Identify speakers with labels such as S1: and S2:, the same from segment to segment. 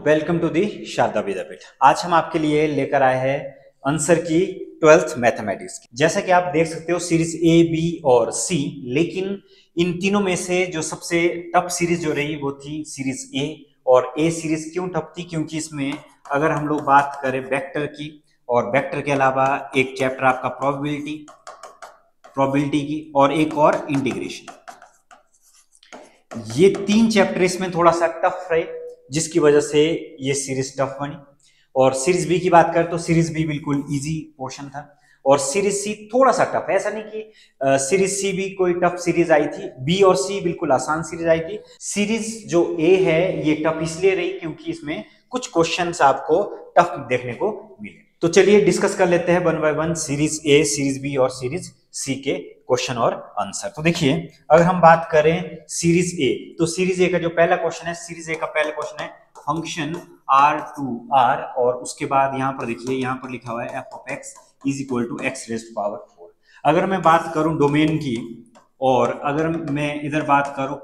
S1: Welcome to the Sharda विद्यापीठ। आज हम आपके लिए लेकर आए हैं आंसर की 12th मैथमेटिक्स की। जैसा कि आप देख सकते हो सीरीज ए, बी और सी, लेकिन इन तीनों में से जो सबसे टफ सीरीज जो रही वो थी सीरीज ए। और ए सीरीज क्यों टफ थी? क्योंकि इसमें अगर हम लोग बात करें वेक्टर की, और वेक्टर के अलावा एक चैप्टर आपका प्रोबेबिलिटी की और एक और इंटीग्रेशन, ये तीन चैप्टर इसमें थोड़ा सा टफ रहे, जिसकी वजह से ये सीरीज टफ बनी। और सीरीज बी की बात करें तो सीरीज बी बिल्कुल इजी पोर्शन था, और सीरीज सी थोड़ा सा टफ है। ऐसा नहीं कि सीरीज सी भी कोई टफ सीरीज आई थी, बी और सी बिल्कुल आसान सीरीज आई थी। सीरीज जो ए है ये टफ इसलिए रही क्योंकि इसमें कुछ क्वेश्चंस आपको टफ देखने को मिले। तो चलिए डिस्कस कर लेते हैं one by one series A, series B और सीरीज सी के क्वेश्चन और आंसर। तो देखिए, अगर हम बात करें सीरीज ए, तो सीरीज ए का जो पहला क्वेश्चन है, सीरीज ए का पहला क्वेश्चन है फंक्शन आर टू आर, और उसके बाद यहां पर देखिए, यहां पर लिखा हुआ है f of x is equal to x raise to power 4। अगर मैं बात करूं डोमेन की, और अगर मैं इधर बात करूं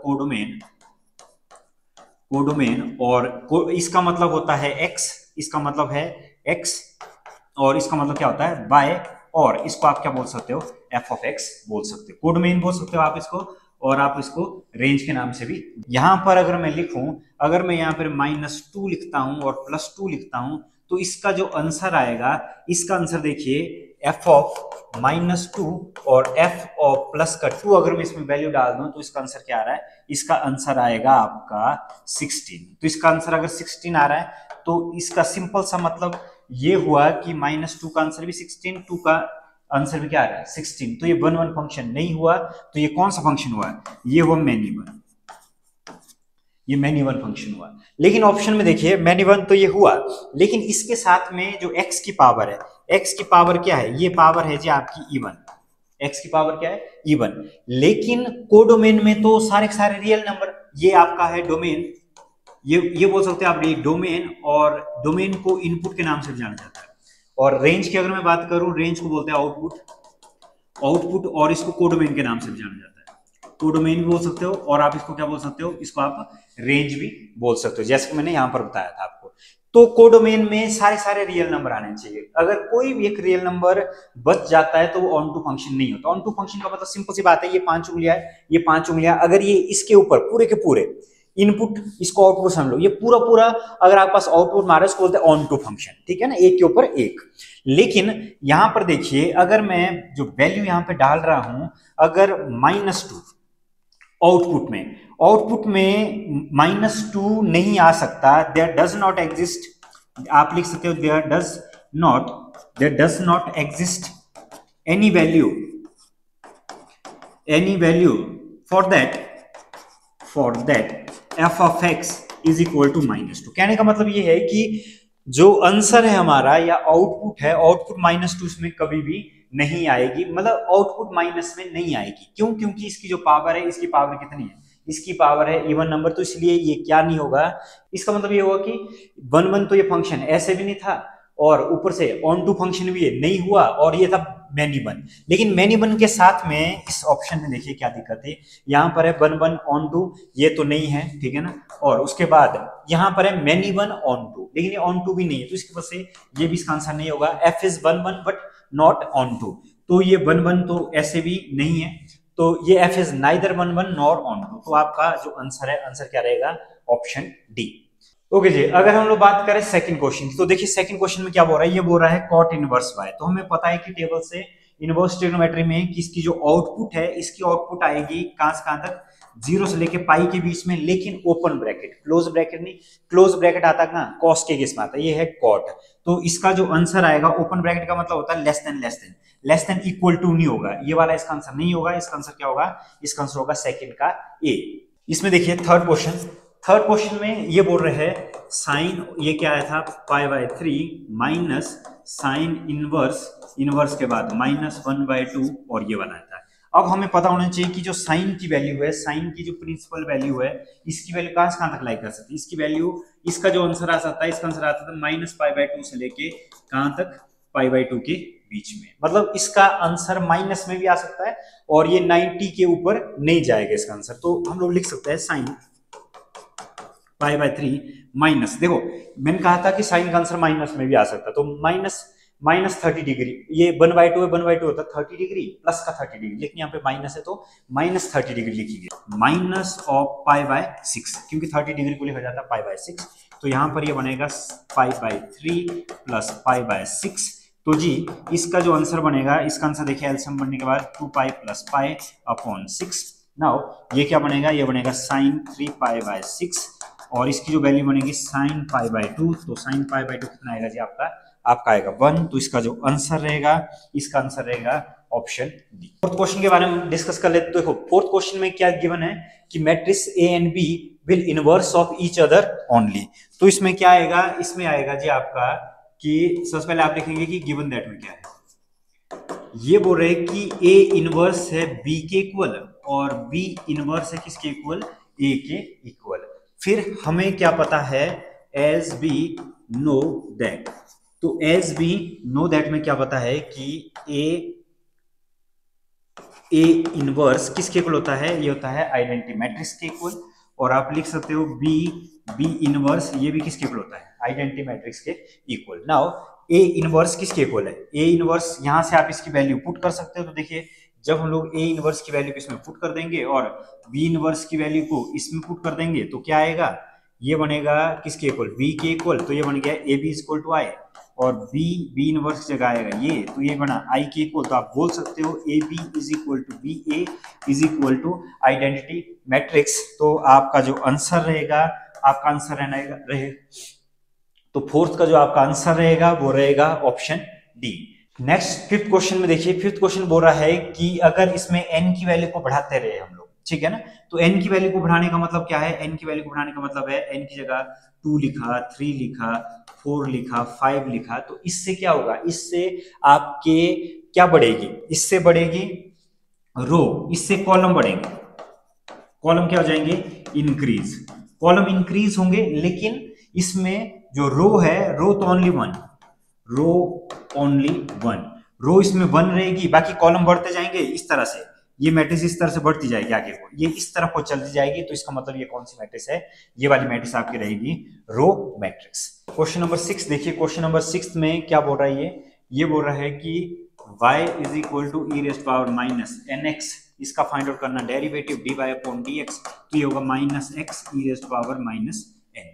S1: कोडोमेन, और इसका मतलब होता है एक्स, इसका मतलब है एक्स, और इसका मतलब क्या होता है बाय, और इसको आप क्या बोल सकते हो, एफ ऑफ एक्स बोल सकते हो, कोडोमेन बोल सकते हो आप इसको, और आप इसको रेंज के नाम से भी। यहां पर अगर मैं लिखूं, अगर मैं यहां पर -2 लिखता हूं और +2 लिखता हूं, तो इसका जो आंसर आएगा, इसका आंसर देखिए एफ ऑफ -2 और एफ ऑफ प्लस का 2, अगर मैं इसमें वैल्यू डाल दूं तो इसका आंसर क्या आ रहा है? इसका आंसर आएगा आपका 16। तो इसका आंसर अगर 16 आ रहा है तो इसका सिंपल सा मतलब ये हुआ कि -2 का आंसर भी 16, 2 का आंसर भी क्या आ रहा है 16। तो ये 1 1 फंक्शन नहीं हुआ, तो ये कौन सा फंक्शन हुआ? ये हुआ मैनी वन, ये मैनी वन फंक्शन हुआ। लेकिन ऑप्शन में देखिए मैनी वन तो ये हुआ, लेकिन इसके साथ में जो x की पावर है, x की पावर क्या है? ये पावर है जी आपकी इवन, x की पावर क्या है? इवन। लेकिन कोडोमेन में तो सारे के सारे रियल नंबर, ये आपका है डोमेन, ये बोल सकते हैं आप डोमेन, और डोमेन को इनपुट के नाम से जाना जाता है। और रेंज की अगर मैं बात करूं, रेंज को बोलते हैं आउटपुट, और इसको कोडोमेन के नाम से भी जाना जाता है। कोडोमेन भी बोल सकते हो, और आप इसको क्या बोल सकते हो? इसको आप रेंज भी बोल सकते हो, जैसे कि मैंने यहां पर बताया था आपको। तो कोडोमेन में सारे रियल नंबर आने चाहिए। अगर कोई भी एक रियल नंबर बच जाता है तो वो ऑन टू फंक्शन नहीं होता। ऑन टू फंक्शन का मतलब सिंपल सी बात है, ये 5 उंगलियां है, ये 5 उंगलियां, अगर ये इसके ऊपर पूरे के पूरे इनपुट, इसको आउटपुट समझ लो, ये पूरा अगर आपके पास आउटपुट मारे उसको बोलते हैं ऑन टू फंक्शन, ठीक है ना, एक के ऊपर एक। लेकिन यहां पर देखिए, अगर मैं जो वैल्यू यहां पे डाल रहा हूं, अगर -2 आउटपुट में -2 नहीं आ सकता, देयर डज नॉट एग्जिस्ट, आप लिख सकते हो there does not exist any value for that f of x is equal to -2। कहने का मतलब ये है कि जो आंसर है हमारा या आउटपुट है, आउटपुट -2 इसमें कभी भी नहीं आएगी, मतलब आउटपुट माइनस में नहीं आएगी। क्यों? क्योंकि इसकी जो पावर है, इसकी पावर कितनी है? इसकी पावर है इवन नंबर, तो इसलिए ये क्या नहीं होगा। इसका मतलब ये होगा कि 1 1 तो ये फंक्शन ऐसे भी नहीं था, और ऊपर से ऑन टू फंक्शन भी नहीं हुआ, और ये था मैनी वन। लेकिन मैनी वन के साथ में इस ऑप्शन में देखिए क्या दिक्कत है, यहाँ पर है 1 1 ऑन टू, ये तो नहीं है, ठीक है ना, और उसके बाद यहाँ पर है मैनी वन ऑन टू, लेकिन ये ऑन टू भी नहीं है, तो इसकी वजह से ये भी इसका आंसर नहीं होगा। F is 1 1 but not onto, तो ये 1 1 तो ऐसे भी नहीं है, तो ये f is neither 1 1 nor onto. तो आपका जो आंसर है, आंसर क्या रहेगा? Option D. ओके जी, अगर हम लोग बात करें सेकंड क्वेश्चन, तो देखिए सेकंड क्वेश्चन में क्या बोल रहा है, ये बोल रहा है कॉट इनवर्स y। तो हमें पता है कि टेबल से इनवर्स ट्रिग्नोमेट्री में कि इसकी जो आउटपुट है, इसकी आउटपुट आएगी कहां से कहां तक? 0 से लेके पाई के बीच में, लेकिन ओपन ब्रैकेट, क्लोज ब्रैकेट नहीं। क्लोज ब्रैकेट आता है कहां? कॉस के केस में आता है, ये है कॉट। तो इसका जो आंसर आएगा, ओपन ब्रैकेट का मतलब होता है लेस देन इक्वल टू नहीं होगा, ये वाला इसका आंसर नहीं होगा। इसका आंसर क्या होगा? इसका आंसर होगा सेकंड का ए। इसमें देखिए थर्ड क्वेश्चन में ये बोल रहे हैं साइन, ये क्या आया था, π/3 माइनस साइन इनवर्स के बाद -1/2, और ये बनाया था। अब हमें पता होना चाहिए कि जो साइन की वैल्यू है, साइन की जो प्रिंसिपल वैल्यू है, इसकी वैल्यू कहां से कहां तक लाई कर सकती है? इसकी वैल्यू, इसका जो आंसर आ सकता है, इसका आंसर आता था -π/2 से लेके कहां तक? π/2 के बीच में। मतलब इसका आंसर माइनस में भी आ सकता है, और ये 90 के ऊपर नहीं जाएगा इसका आंसर। तो हम लोग लिख सकते हैं साइन π/3 माइनस, देखो मैंने कहा था कि साइन का आंसर माइनस में भी आ सकता, तो माइनस 30 डिग्री, ये 1/2 है, 1/2 होता है 30 डिग्री प्लस का 30 डिग्री, लेकिन यहाँ पे माइनस है तो -30 डिग्री लिखी गई, माइनस ऑफ π/6, क्योंकि 30 डिग्री को लिखा जाता है π/6, तो यहाँ पर ये बनेगा π/3 प्लस π/6। तो जी इसका जो आंसर बनेगा, इसका आंसर देखिए एलसीएम बनने के बाद 2π + π/6। नाउ ये क्या बनेगा, ये बनेगा sin 3π/6, और इसकी जो वैल्यू बनेगी sin π/2, तो sin π/2 कितना आएगा जी आपका आएगा 1, तो इसका जो आंसर रहेगा, इसका आंसर रहेगा ऑप्शन डी। फोर्थ क्वेश्चन के बारे में डिस्कस कर लेते। तो देखो फोर्थ क्वेश्चन में क्या गिवन है कि matrix A and B will inverse of each other only. तो इसमें क्या आएगा, इसमें आएगा जी आपका कि सबसे पहले आप लिखेंगे कि गिवन दैट में क्या है, ये बोल रहे हैं कि ए इनवर्स है बी के इक्वल और बी इनवर्स है किसके इक्वल, ए के इक्वल। फिर हमें क्या पता है, एज बी नो दैट, तो एज बी नो दैट में क्या पता है कि ए इनवर्स किसके इक्वल होता है, ये होता है आइडेंटिटी मैट्रिक्स के इक्वल, और आप लिख सकते हो बी इनवर्स, ये भी किसके इक्वल होता है, आइडेंटिटी मैट्रिक्स के इक्वल। नाउ ए इनवर्स किसके इक्वल है, ए इनवर्स यहां से आप इसकी वैल्यू पुट कर सकते हो। तो देखिए जब हम लोग ए इनवर्स की वैल्यू इसमें पुट कर देंगे और बी इनवर्स की वैल्यू को इसमें पुट कर देंगे, तो क्या आएगा, ये बनेगा किसके इक्वल, बी के इक्वल, तो ये बन गया ए बी इक्वल टू आई, और बी इनवर्स जगह आएगा ये, तो ये बना आई के इक्वल। तो आप बोल सकते हो A B is equal to B A is equal to identity matrix. तो आपका जो आंसर रहेगा, आपका आंसर रहेगा, तो फोर्थ का जो आपका आंसर रहेगा वो रहेगा option D. Next fifth question में देखिए, फिफ्थ क्वेश्चन बोल रहा है कि अगर इसमें n की वैल्यू को बढ़ाते रहे हम लोग, ठीक है ना, तो n की वैल्यू को बढ़ाने का मतलब क्या है, n की वैल्यू को बढ़ाने का मतलब है n की जगह 2 लिखा, 3 लिखा, 4 लिखा, 5 लिखा, तो इससे क्या होगा, इससे आपके क्या बढ़ेगी, इससे बढ़ेगी रो, इससे कॉलम बढ़ेंगे, कॉलम क्या हो जाएंगे, इंक्रीज, कॉलम इंक्रीज होंगे, लेकिन इसमें जो रो है, रो तो ओनली वन, रो ओनली वन, रो इसमें वन रहेगी, बाकी कॉलम बढ़ते जाएंगे इस तरह से, ये मैट्रिक्स इस तरह से बढ़ती जाएगी आगे को, ये इस तरफ को चलती जाएगी, तो इसका मतलब ये कौन सी मैट्रिक्स है, ये वाली मैट्रिक्स आपकी रहेगी रो मैट्रिक्स। क्वेश्चन नंबर 6 देखिए, क्वेश्चन नंबर 6 में क्या बोल रहा है, ये बोल रहा है कि y is equal to e raise power minus nx, इसका फाइंड आउट करना डेरिवेटिव dy अपॉन dx, तो ये होगा minus x e raise power minus n,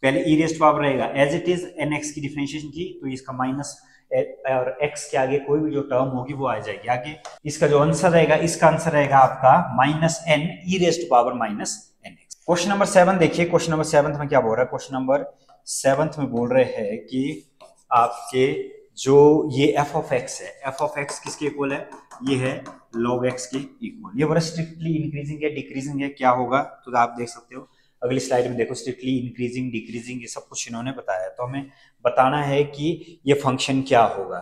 S1: पहले e रेज़ पावर रहेगा एज इट इज nx की डिफरेंशिएशन की, तो इसका माइनस और x के आगे कोई भी जो टर्म होगी वो आ जाएगी आगे। इसका जो आंसर रहेगा, इसका आंसर रहेगा आपका minus n e raise to power minus nx। Question number 7 देखिए, क्वेश्चन नंबर 7 में क्या बोल रहा है, क्वेश्चन नंबर 7 में बोल रहे हैं कि आपके जो ये f ऑफ x है, f ऑफ x किसके इक्वल है, ये है log x के इक्वल, ये बड़ा स्ट्रिक्टली इंक्रीजिंग है डिक्रीजिंग है, क्या होगा, तो आप देख सकते हो अगली स्लाइड में, देखो स्ट्रिक्टली इंक्रीजिंग डिक्रीजिंग ये सब कुछ इन्होंने बताया है, तो हमें बताना है कि ये फंक्शन क्या होगा।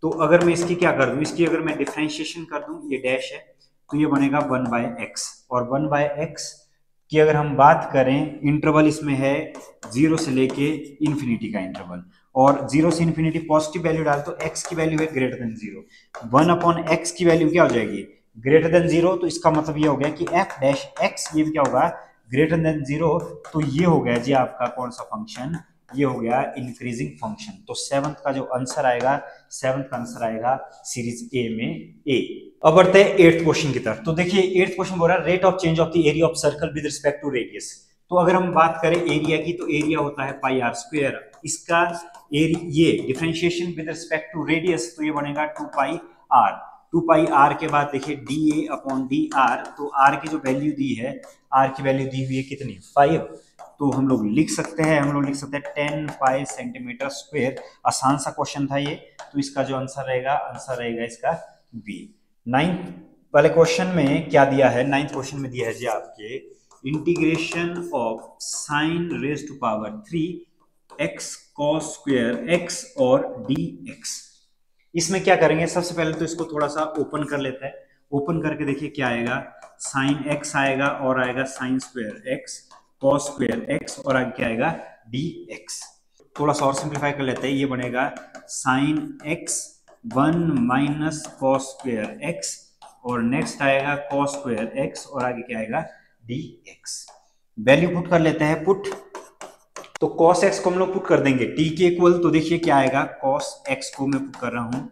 S1: तो अगर मैं इसकी क्या कर दूं, इसकी अगर मैं डिफरेंशिएशन कर दूं, ये डैश है, तो ये बनेगा 1/x, और 1/x की अगर हम बात करें, इंटरवल इसमें है 0 से लेके इन्फिनिटी का इंटरवल, और 0 से इन्फिनिटी पॉजिटिव वैल्यू डाल तो x की वैल्यू है ग्रेटर देन 0, 1/x की वैल्यू क्या हो जाएगी, ग्रेटर देन 0, तो इसका मतलब ये हो गया कि f डैश x ये भी क्या होगा, ग्रेटर देन 0, तो ये हो गया जी आपका कौन सा फंक्शन, ये हो गया इंक्रीजिंग फंक्शन। तो 7th का जो आंसर आएगा, 7th का आंसर आएगा सीरीज ए में ए। अब बढ़ते हैं 8th क्वेश्चन की तरफ। तो देखिए 8th क्वेश्चन बोल रहा है rate of change of the area of circle with respect to radius. तो अगर हम बात करें एरिया की, तो एरिया होता है पाई आर स्क्वायर, इसका ये differentiation with respect to radius, तो ये बनेगा 2 पाई आर। 2 पाई आर के बाद देखिए D a upon D R, तो आर की जो वैल्यू दी है, आर की वैल्यू दी हुई है कितनी, 5, तो हम लोग लिख सकते हैं 10 पाई सेंटीमीटर स्क्वायर। आसान सा क्वेश्चन था ये, तो इसका जो आंसर रहेगा इसका बी। 9th वाले क्वेश्चन में क्या दिया है, 9th क्वेश्चन में दिया है जी आपके integration of sine raise to power 3 x cos square x और dx। इसमें क्या करेंगे, सबसे पहले तो इसको थोड़ा सा ओपन कर लेते हैं, ओपन करके देखिए क्या आएगा, साइन x आएगा और आएगा sine square x, cos square x और आगे क्या आएगा dx। थोड़ा सा और सिंप्लीफाई कर लेते हैं, ये बनेगा sine x 1 minus cos square x और नेक्स्ट आएगा cos स्क्वायर x और आगे क्या आएगा dx। वैल्यू पुट कर लेते हैं, पुट तो cos x को हम लोग पुट कर देंगे t के इक्वल, तो देखिए क्या आएगा, cos x को मैं पुट कर रहा हूँ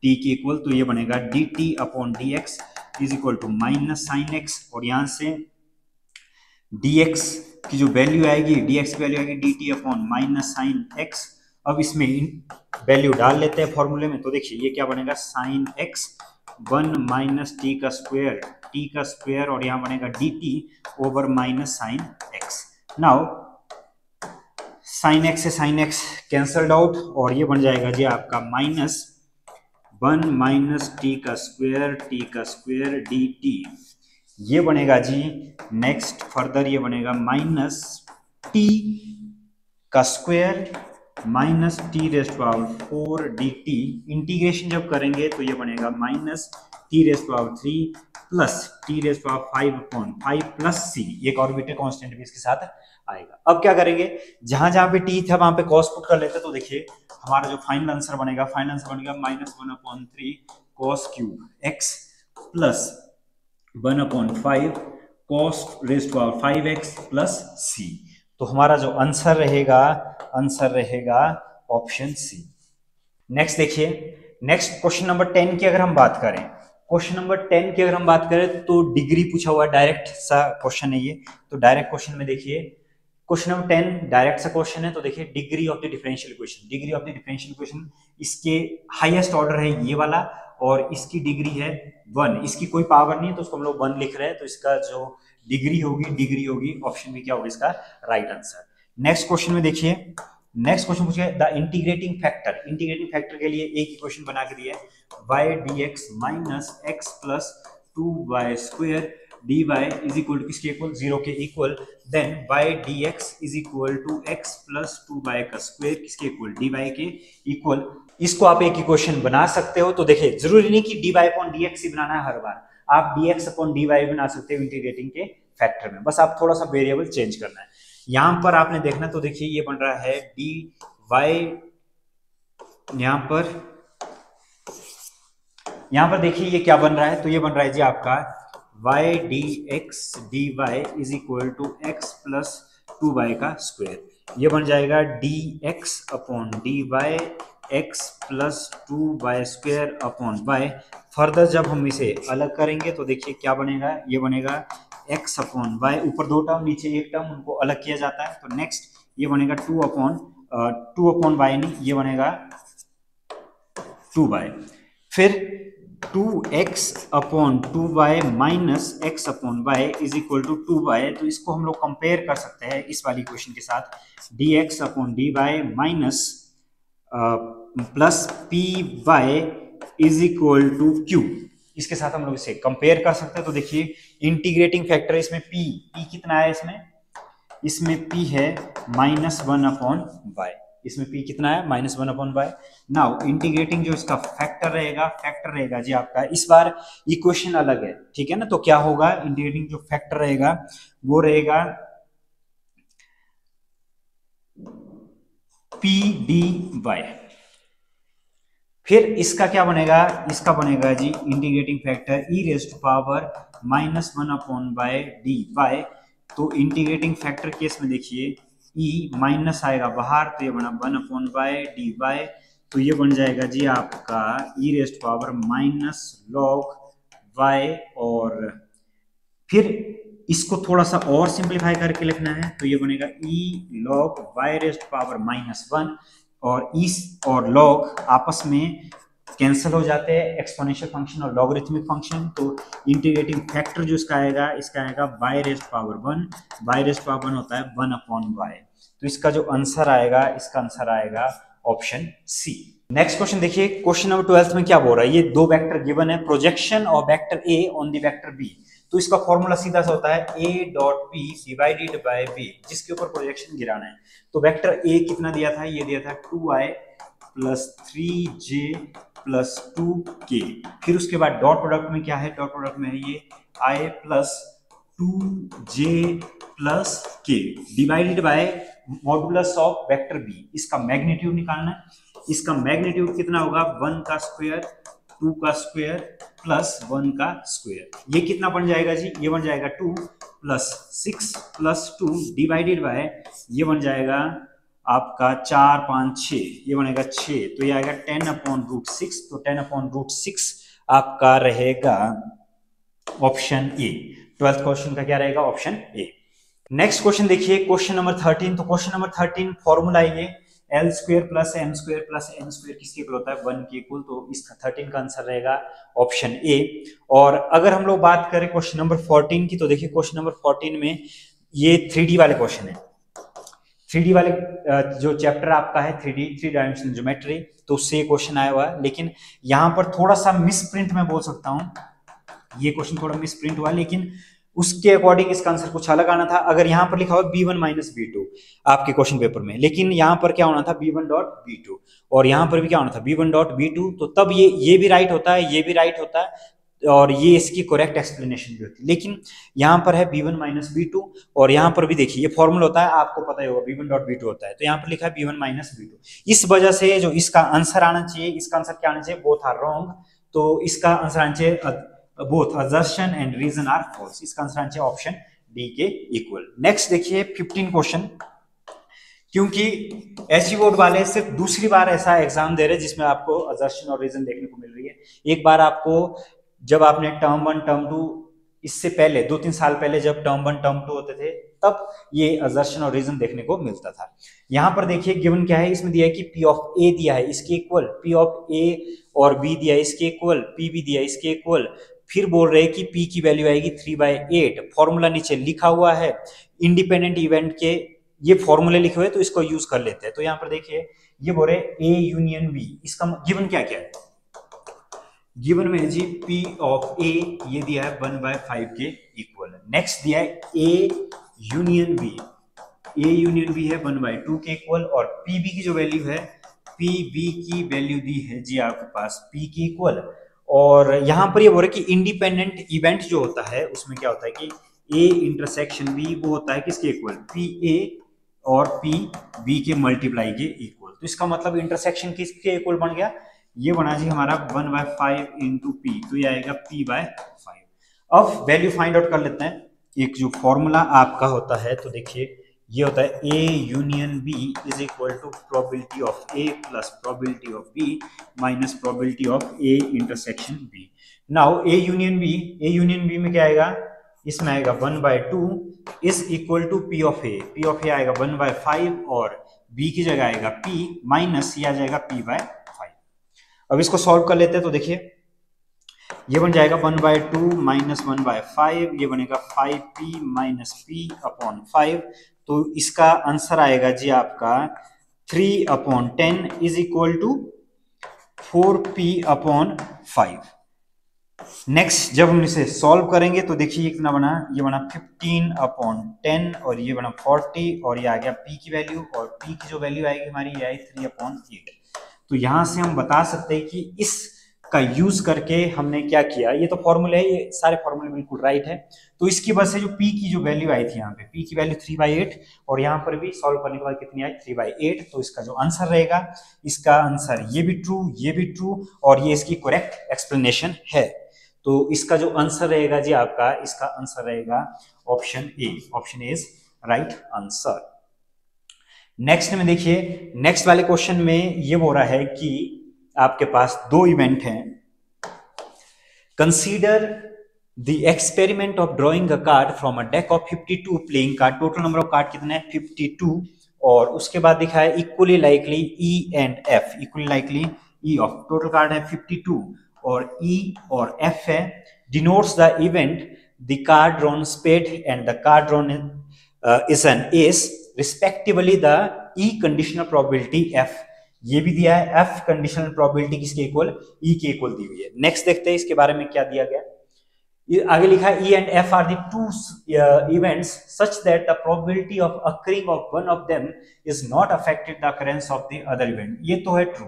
S1: t के इक्वल, तो ये बनेगा dt upon dx is equal to minus sine x, और यहां से dx की जो वैल्यू आएगी, dx की वैल्यू आएगी dt upon minus sine x। अब इसमें वैल्यू डाल लेते हैं फॉर्मूले में, तो देखिए ये क्या बनेगा, साइन x 1 माइनस टी का स्क्वायर और यहाँ बनेगा dt over minus sine x। Now sine x से साइन x कैंसल्ड आउट, और ये बन जाएगा जी आपका माइनस 1 माइनस टी का स्क्वायर dt, ये बनेगा जी नेक्स्ट फर्दर ये बनेगा माइनस टी का square minus t raised power 4 dt। Integration जब करेंगे तो ये बनेगा minus t raised power 3 plus T raised power 5 upon 5 plus सी, एक ऑर्बिटल कांस्टेंट भी इसके साथ आएगा। अब क्या करेंगे, जहां जहां पे टी था वहां पे कॉस पुट कर लेते, तो देखिए हमारा जो फाइनल आंसर बनेगा minus 1 upon 3 cos cube x plus 1 upon 5 cos raised power 5x plus C. तो हमारा जो आंसर रहेगा ऑप्शन सी। नेक्स्ट देखिए, नेक्स्ट क्वेश्चन नंबर 10 की अगर हम बात करें, तो डिग्री पूछा हुआ डायरेक्ट सा क्वेश्चन है ये। तो डायरेक्ट क्वेश्चन में देखिए, क्वेश्चन नंबर 10 डायरेक्ट सा क्वेश्चन है, तो देखिए degree of the differential equation, इसके हाईएस्ट ऑर्डर है ये वाला, और इसकी डिग्री है 1, इसकी कोई पावर नहीं है तो उसको हम लोग 1 लिख रहे हैं, तो इसका जो डिग्री होगी ऑप्शन में क्या होगा इसका राइट आंसर। नेक्स्ट क्वेश्चन में देखिए, नेक्स्ट क्वेश्चन पूछे द इंटीग्रेटिंग फैक्टर के लिए एक इक्वेशन बना के दिया है, y dx minus x plus 2y square dy is equal to किसके इक्वल, 0 के इक्वल, then y dx is equal to x plus 2y का स्क्वायर किसके इक्वल, dy के इक्वल। इसको आप एक इक्वेशन बना सकते हो, तो देखिए जरूरी नहीं कि dy अपॉन dx ही बनाना है हर बार, आप dx अपॉन dy बना सकते हो इंटीग्रेटिंग के फैक्टर में, बस आप थोड़ा सा वेरिएबल चेंज करना है। यहां पर आपने देखना, तो देखिए ये बन रहा है dy, यहां पर देखिए ये क्या बन रहा है, तो ये बन रहा है जी आपका y dx dy is equal to x plus 2y का स्क्वायर, ये बन जाएगा dx upon dy x plus 2y square upon y। Further जब हम इसे अलग करेंगे तो देखिए क्या बनेगा, ये बनेगा x अपॉन y, ऊपर 2 टर्म नीचे 1 टर्म, उनको अलग किया जाता है। तो नेक्स्ट ये बनेगा 2 अपॉन y नहीं, ये बनेगा 2y, फिर 2x upon 2y minus x upon y is equal to 2y। तो इसको हम लोग कंपेयर कर सकते हैं इस वाली इक्वेशन के साथ, dx upon dy minus plus P y is equal to Q, इसके साथ हम लोग इसे कंपेयर कर सकते हैं। तो देखिए इंटीग्रेटिंग फैक्टर इसमें p कितना है, इसमें p है -1 अपॉन वाई, इसमें p कितना है -1 अपॉन वाई। नाउ इंटीग्रेटिंग जो इसका फैक्टर रहेगा जी आपका, इस बार इक्वेशन अलग है, ठीक है ना, तो क्या होगा, इंटीग्रेटिंग जो फैक्टर रहेगा वो रहेगा पी डी वाई। फिर इसका क्या बनेगा, इसका बनेगा जी integrating factor e raise to power -1 upon y d y. तो इंटीग्रेटिंग फैक्टर केस में देखिए e माइनस आएगा बाहर, तो ये बना 1 अपॉन वाई डी वाई, तो ये बन जाएगा जी आपका e raise to power minus log y, और फिर इसको थोड़ा सा और सिंप्लीफाई करके लिखना है, तो ये बनेगा e log y raise to power -1, और इस और log आपस में कैंसिल हो जाते हैं, एक्सपोनेंशियल फंक्शन और लॉगरिथमिक फंक्शन। तो इंटीग्रेटिंग फैक्टर जो इसका आएगा y raise to power 1, y raise to power 1 होता है 1 अपॉन y। तो इसका जो आंसर आएगा, इसका आंसर आएगा ऑप्शन सी। नेक्स्ट क्वेश्चन देखिए, क्वेश्चन नंबर 12 में क्या बोल रहा है, ये दो वेक्टर गिवन है, projection of vector a on the vector b। तो इसका फॉर्मूला सीधा सा होता है a dot b divided by b, जिसके ऊपर प्रोजेक्शन गिराना है। तो वेक्टर a कितना दिया था, ये दिया था 2i plus 3j plus 2k। फिर उसके बाद डॉट प्रोडक्ट में क्या है, डॉट प्रोडक्ट में है ये i plus 2j plus k divided by modulus of vector b। इसका मैग्नीट्यूड निकालना है, इसका मैग्नीट्यूड कितना होगा, 1 का स्क्वायर 2 का स्क्वायर प्लस 1 का स्क्वायर। ये कितना बन जाएगा जी, ये बन जाएगा 2 प्लस 6 प्लस 2 डिवाइडेड बाय, ये बन जाएगा आपका 4 5 6, ये बनेगा 6, तो ये आएगा 10/√6, तो 10/√6 आपका रहेगा ऑप्शन ए। 12th क्वेश्चन का क्या रहेगा? ऑप्शन ए। नेक्स्ट क्वेश्चन देखिए, क्वेश्चन नंबर 13। तो क्वेश्चन नंबर 13 फॉर्मूला ये L² + M² + N² किसके इक्वल होता है? 1 के इक्वल। तो इसका 13 का आंसर रहेगा ऑप्शन ए। और अगर हम लोग बात करें क्वेश्चन नंबर 14 की, तो देखिए क्वेश्चन नंबर 14 में ये 3D वाले क्वेश्चन है। 3D वाले जो चैप्टर आपका है 3 डायमेंशनल ज्योमेट्री, तो उससे क्वेश्चन आया हुआ है। लेकिन यहाँ पर थोड़ा सा मिस प्रिंट मैं बोल सकता हूँ, ये क्वेश्चन थोड़ा मिस प्रिंट हुआ, लेकिन उसके अकॉर्डिंग इसका आंसर कुछ अलग आना था। अगर यहाँ पर लिखा हुआ B1 - B2 आपके क्वेश्चन पेपर में, लेकिन यहाँ पर क्या होना था? B1.B2, और यहाँ पर भी क्या होना था? B1.B2। तो तब ये भी राइट होता है, ये भी राइट होता है, और ये इसकी करेक्ट एक्सप्लेनेशन भी होती है। लेकिन यहाँ पर है B1 - B2, और यहाँ पर भी देखिए ये फॉर्मूला होता है, आपको पता ही होगा B1.B2 होता है, तो यहाँ पर लिखा है B1 - B2। इस वजह से जो इसका आंसर आना चाहिए, इसका आंसर क्या आना चाहिए? Both are wrong. तो इसका आंसर आना चाहिए both assertion and reason are false। इसका आंसर आना चाहिए ऑप्शन डी के इक्वल। नेक्स्ट देखिए 15 क्वेश्चन, क्योंकि एचई बोर्ड वाले सिर्फ दूसरी बार ऐसा एग्जाम दे रहे हैं जिसमें आपको assertion और रीजन देखने को मिल रही है। एक बार आपको जब आपने टर्म 1 टर्म 2, इससे पहले 2-3 साल पहले जब टर्म 1 टर्म 2 होते थे, तब ये assertion और रीजन देखने को मिलता था। यहाँ पर देखिए गिवन क्या है, इसमें दिया है कि P ऑफ A दिया है इसके इक्वल, P ऑफ A और B दिया है इसके इक्वल, P भी दिया है इसके इक्वल। फिर बोल रहे हैं कि P की वैल्यू आएगी 3/8। फॉर्मूला नीचे लिखा हुआ है, इंडिपेंडेंट इवेंट के ये फॉर्मूले लिखे हुए, तो इसको यूज कर लेते हैं। तो यहाँ पर देखिए ये बोल रहे A यूनियन B, इसका गिवन क्या क्या है? गिवन में जी P ऑफ A ये दिया है 1/5 के इक्वल। नेक्स्ट दिया है A union B, A union B है 1/2 के इक्वल, और PB की जो वैल्यू है, PB की वैल्यू दी है जी आपके पास P के इक्वल। और यहां पर ये बोल रहे कि इंडिपेंडेंट इवेंट जो होता है उसमें क्या होता है कि A इंटरसेक्शन B वो होता है किसके इक्वल? PA और PB के मल्टीप्लाई के इक्वल। तो इसका मतलब इंटरसेक्शन किसके इक्वल बन गया? ये बना जी हमारा 1/5 × P, तो ये आएगा P/5। अब वैल्यू फाइंड आउट कर लेते हैं। एक जो फॉर्मूला आपका होता है, तो देखिए ये होता है A union B is equal to probability of A plus probability of B minus probability of A intersection B। Now A union B में क्या आएगा? इसमें आएगा 1/2 is equal to P of A आएगा 1/5, और B की जगह आएगा P माइनस ये आ जाएगा P/5। अब इसको सॉल्व कर लेते हैं, तो देखिए ये बन जाएगा 1/2 माइनस 1/5, ये बनेगा 5P माइनस P/5। तो इसका आंसर आएगा जी आपका 3/10 is equal to 4P/5। Next जब हम इसे सॉल्व करेंगे तो देखिए कितना बना, ये बना 15/10, और ये बना 40, और ये आ गया P की वैल्यू, और P की जो वैल्यू आएगी हमारी ये आई 3/8। तो यहां से हम बता सकते हैं कि इस का यूज करके हमने क्या किया। ये तो फॉर्मूले है, ये सारे फॉर्मूले बिल्कुल राइट है। तो इसकी वजह से जो P की जो वैल्यू आई थी, यहाँ पे P की वैल्यू 3/8, और यहाँ पर भी सॉल्व करने के बाद कितनी आई? 3/8। तो इसका जो आंसर रहेगा, इसका आंसर ये भी ट्रू, ये भी ट्रू, और ये इसकी करेक्ट एक्सप्लेनेशन है। तो इसका जो आंसर रहेगा जी आपका, इसका आंसर रहेगा option A. Option A is right answer. Next में देखिए, नेक्स्ट वाले क्वेश्चन में ये बोल रहा है कि आपके पास दो इवेंट हैं। Consider the experiment of drawing a card from a deck of 52 playing card. Total number of card कितने हैं? 52। और उसके बाद दिखा है equally likely E and F, equally likely E of. टोटल कार्ड है 52, और E और F है। Denotes the event the card drawn spade and the card drawn is an ace, respectively the E conditional probability F। ये भी दिया है F कंडीशनल प्रोबेबिलिटी किसके इक्वल? E के इक्वल दी हुई है। नेक्स्ट देखते हैं इसके बारे में क्या दिया गया। ये आगे लिखा है E and F are the two events such that the probability of occurring of one of them is not affected the occurrence of the other event. ये तो है ट्रू,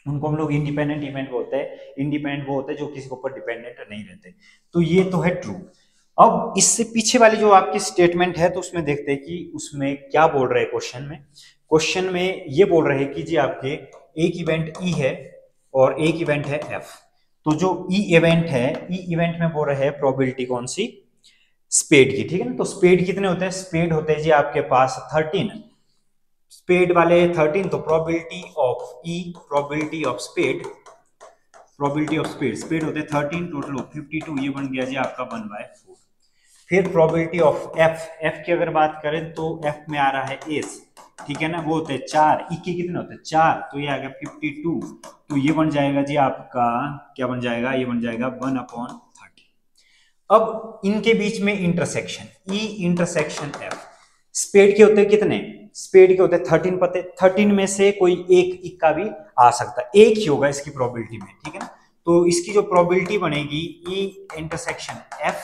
S1: उनको हम लोग इंडिपेंडेंट इवेंट बोलते हैं। इंडिपेंडेंट वो होते हैं जो किसी के ऊपर डिपेंडेंट नहीं रहते, तो ये तो है ट्रू। अब इससे पीछे वाली जो आपकी स्टेटमेंट है, तो उसमें देखते हैं कि उसमें क्या बोल रहे हैं क्वेश्चन में। क्वेश्चन में ये बोल रहे हैं कि जी आपके एक इवेंट E है और एक इवेंट है F। तो जो E इवेंट है, E इवेंट में बोल रहे हैं प्रोबेबिलिटी कौन सी? स्पेड की, ठीक है ना। तो स्पेड कितने होते हैं? स्पेड होते हैं जी आपके पास 13। स्पेड वाले 13, तो probability of E, probability of spade, probability of spade, spade होते 13, टोटल 52, ये बन गया जी आपका 1/4। फिर प्रोबेबिलिटी ऑफ एफ, एफ की अगर बात करें तो एफ में आ रहा है एस, ठीक है ना, वो होते हैं 4, ई के कितने होते हैं 4, तो ये आ गया 52, तो ये बन जाएगा जी आपका, क्या बन जाएगा, ये बन जाएगा 1/30। अब इनके बीच में intersection, E intersection F, spade के होते हैं कितने, स्पेड के होते हैं 13, पते 13 में से कोई एक इक्का भी आ सकता है, एक ही होगा इसकी प्रोबेबिलिटी में, ठीक है ना। तो इसकी जो प्रोबेबिलिटी बनेगी ई इंटरसेक्शन एफ,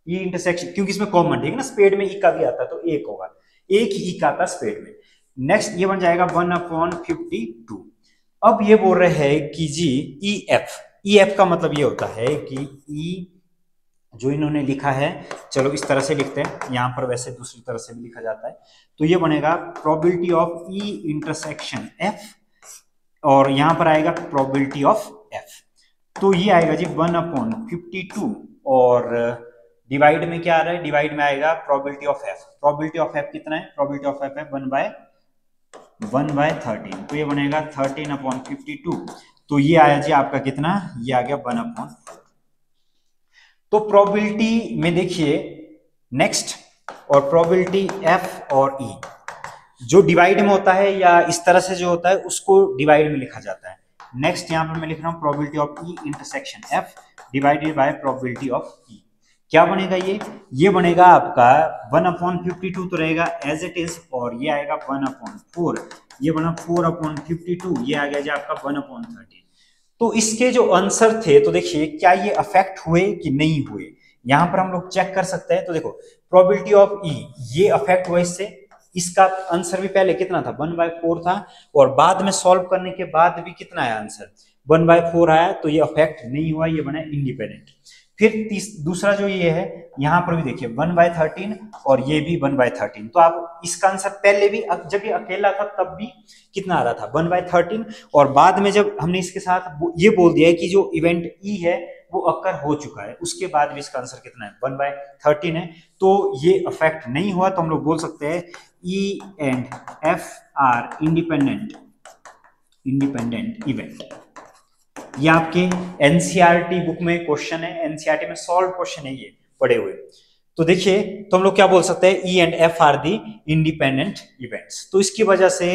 S1: ई इंटरसेक्शन, क्योंकि इसमें कॉमन, ठीक है ना, स्पेड में इक्का भी आता है तो एक होगा, एक ही इक्का आता स्पेड में। नेक्स्ट ये बन जाएगा 1/52। अब ये बोल रहे हैं कि जी ई एफ, ई एफ का मतलब ये होता है कि ई जो इन्होंने लिखा है, चलो इस तरह से लिखते हैं, यहां पर वैसे दूसरी तरह से भी लिखा जाता है, तो ये बनेगा probability of E intersection F, और यहां पर आएगा प्रोबेबिलिटी ऑफ एफ, तो ये आएगा जी 1/52, और डिवाइड में क्या आ रहा है, डिवाइड में आएगा probability of F, probability of F कितना है, प्रोबेबिलिटी ऑफ एफ है 1/13, तो ये बनेगा 13/52, तो ये आया जी आपका कितना, ये आ गया 1/4। तो प्रोबेबिलिटी में देखिए नेक्स्ट, और प्रोबेबिलिटी एफ और ई जो डिवाइड में होता है या इस तरह से जो होता है उसको डिवाइड में लिखा जाता है। नेक्स्ट यहां पर मैं लिख रहा हूं probability of E intersection F divided by probability of E, क्या बनेगा ये बनेगा आपका 1/52 तो रहेगा एज इट इज, और ये आएगा 1/4, ये बना 4/52, ये आ गया जी आपका 1/13। तो इसके जो आंसर थे, तो देखिए क्या ये अफेक्ट हुए कि नहीं हुए, यहां पर हम लोग चेक कर सकते हैं। तो देखो प्रोबेबिलिटी ऑफ ई ये अफेक्ट हुआ इससे, इसका आंसर भी पहले कितना था 1/4 था, और बाद में सॉल्व करने के बाद भी कितना आया आंसर 1/4 आया, तो ये अफेक्ट नहीं हुआ, ये बना इंडिपेंडेंट। फिर दूसरा जो ये है, यहां पर भी देखिए 1/13 और ये भी 1/13, तो आप इसका आंसर पहले भी जब ये अकेला था तब भी कितना आ रहा था 1/13, और बाद में जब हमने इसके साथ ये बोल दिया है कि जो इवेंट ई है वो अकर हो चुका है, उसके बाद भी इसका आंसर कितना है 1/13 है, तो ये अफेक्ट नहीं हुआ। तो हम लोग बोल सकते हैं E and F are independent event. ये आपके एनसीईआरटी बुक में क्वेश्चन है, एनसीईआरटी में सॉल्व क्वेश्चन है ये पढ़े हुए। तो देखिए, तो हम लोग क्या बोल सकते हैं, E and F are the independent events. तो इसकी वजह से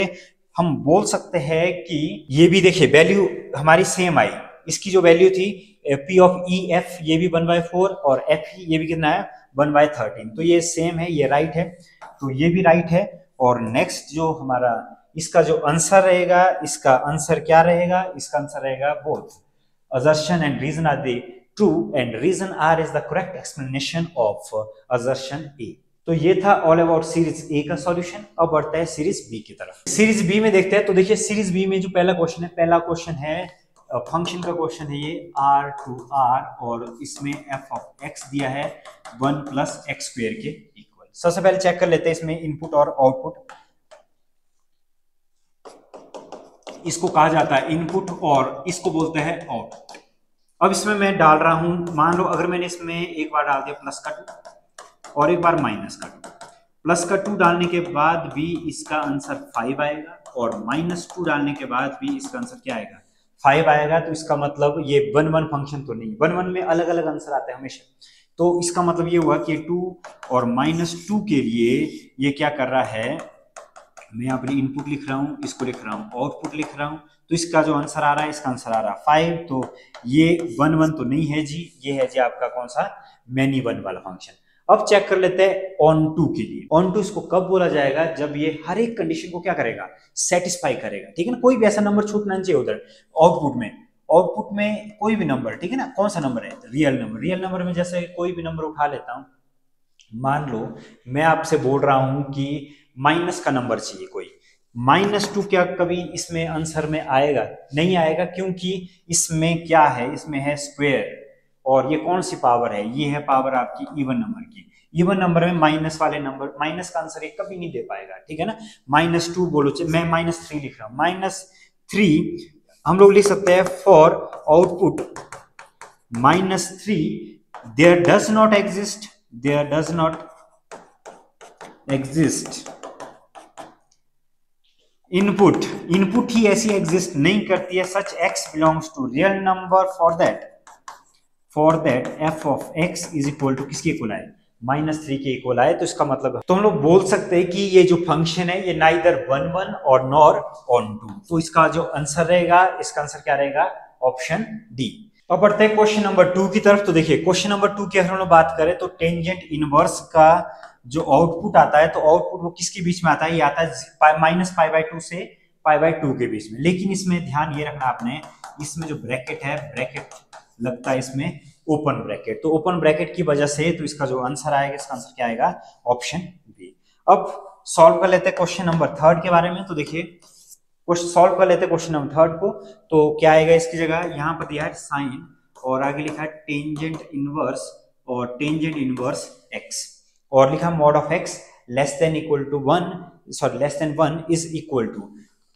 S1: हम बोल सकते हैं कि ये भी देखिए वैल्यू हमारी सेम आई, इसकी जो वैल्यू थी पी ऑफ ई एफ ये भी 1/4 और एफ ये भी कितना है 1/13, तो ये सेम है, ये राइट है, तो ये भी राइट है। और नेक्स्ट जो हमारा इसका जो आंसर रहेगा, इसका आंसर क्या रहेगा, इसका आंसर रहेगा both assertion and reason are the true and reason R is the correct explanation of assertion A। तो ये था ऑल अबाउट सीरीज ए का सॉल्यूशन। अब बढ़ते हैं सीरीज बी की तरफ। सीरीज बी में देखते हैं। तो देखिए सीरीज बी में जो पहला क्वेश्चन है फंक्शन का क्वेश्चन है ये R to R, और इसमें f of x दिया है 1 + x² के इक्वल। सबसे पहले चेक कर लेते हैं इसमें इनपुट और आउटपुट। इसको कहा जाता है इनपुट और इसको बोलते हैं आउटपुट। अब इसमें मैं डाल रहा हूं, मान लो अगर मैंने इसमें एक बार डाल दिया +2 और एक बार -2, +2 डालने के बाद भी इसका आंसर 5 आएगा, और -2 डालने के बाद भी इसका आंसर क्या आएगा 5 आएगा। तो इसका मतलब ये 1-1 फंक्शन तो नहीं, 1-1 में अलग अलग आंसर आते हैं हमेशा। तो इसका मतलब ये हुआ कि 2 और -2 के लिए ये क्या कर रहा है, मैं यहाँ पर इनपुट लिख रहा हूँ, इसको लिख रहा हूँ आउटपुट लिख रहा हूँ। तो इसका जो आंसर आ रहा है, इसका आंसर आ रहा है 5। तो ये 1-1 तो नहीं है जी, ये है जी आपका कौन सा मैनी 1 वाला फंक्शन। अब चेक कर लेते हैं ऑन टू के लिए। ऑन टू इसको कब बोला जाएगा, जब ये हर एक कंडीशन को क्या करेगा सेटिस्फाई करेगा, ठीक है ना। कोई भी ऐसा नंबर छूटना नहीं चाहिए उधर आउटपुट में कोई भी नंबर, ठीक है ना। कौन सा नंबर है रियल नंबर में जैसे कोई भी नंबर उठा लेता हूं, मान लो मैं आपसे बोल रहा हूं कि माइनस का नंबर चाहिए कोई, -2 क्या कभी इसमें आंसर में आएगा, नहीं आएगा, क्योंकि इसमें क्या है, इसमें है स्क्वायर, और ये कौन सी पावर है, ये है पावर आपकी इवन नंबर की। इवन नंबर में माइनस वाले नंबर, माइनस का आंसर ये कभी नहीं दे पाएगा, ठीक है ना। -2 बोलो, मैं -3 लिख रहा हूं, -3 हम लोग लिख सकते हैं for output -3 there does not exist input input ही ऐसी एग्जिस्ट नहीं करती है such x belongs to real number for that f of x is equal to किसके इक्वल आए -3 के इक्वल आए। तो इसका मतलब तो हम लोग बोल सकते हैं कि ये जो फंक्शन है ये नाइदर 1 1 और नॉर ऑन 2। तो इसका जो आंसर रहेगा, इसका आंसर क्या रहेगा, ऑप्शन डी। अब बढ़ते हैं क्वेश्चन नंबर 2 की तरफ। तो देखिए क्वेश्चन नंबर 2 की अगर हम लोग बात करें तो टेंजेंट इनवर्स का जो आउटपुट आता है, तो आउटपुट वो किसके बीच में आता है, ये आता है -π/2 से π/2 के बीच में। लेकिन इसमें ध्यान ये रखना आपने, इसमें जो ब्रैकेट है, ब्रैकेट लगता है इसमें ओपन ब्रैकेट। तो ओपन ब्रैकेट की वजह से तो इसका जो आंसर आएगा, इसका आंसर क्या आएगा, ऑप्शन बी। अब सॉल्व कर लेते हैं क्वेश्चन नंबर 3 के बारे में। तो देखिए क्वेश्चन सॉल्व कर लेते हैं क्वेश्चन नंबर 3 को। तो क्या आएगा इसकी जगह, यहाँ पर दिया है साइन और आगे लिखा है टेंजेंट इनवर्स और टेंजेंट इनवर्स x और लिखा mod of x less than equal to 1 sorry less than 1 is equal to.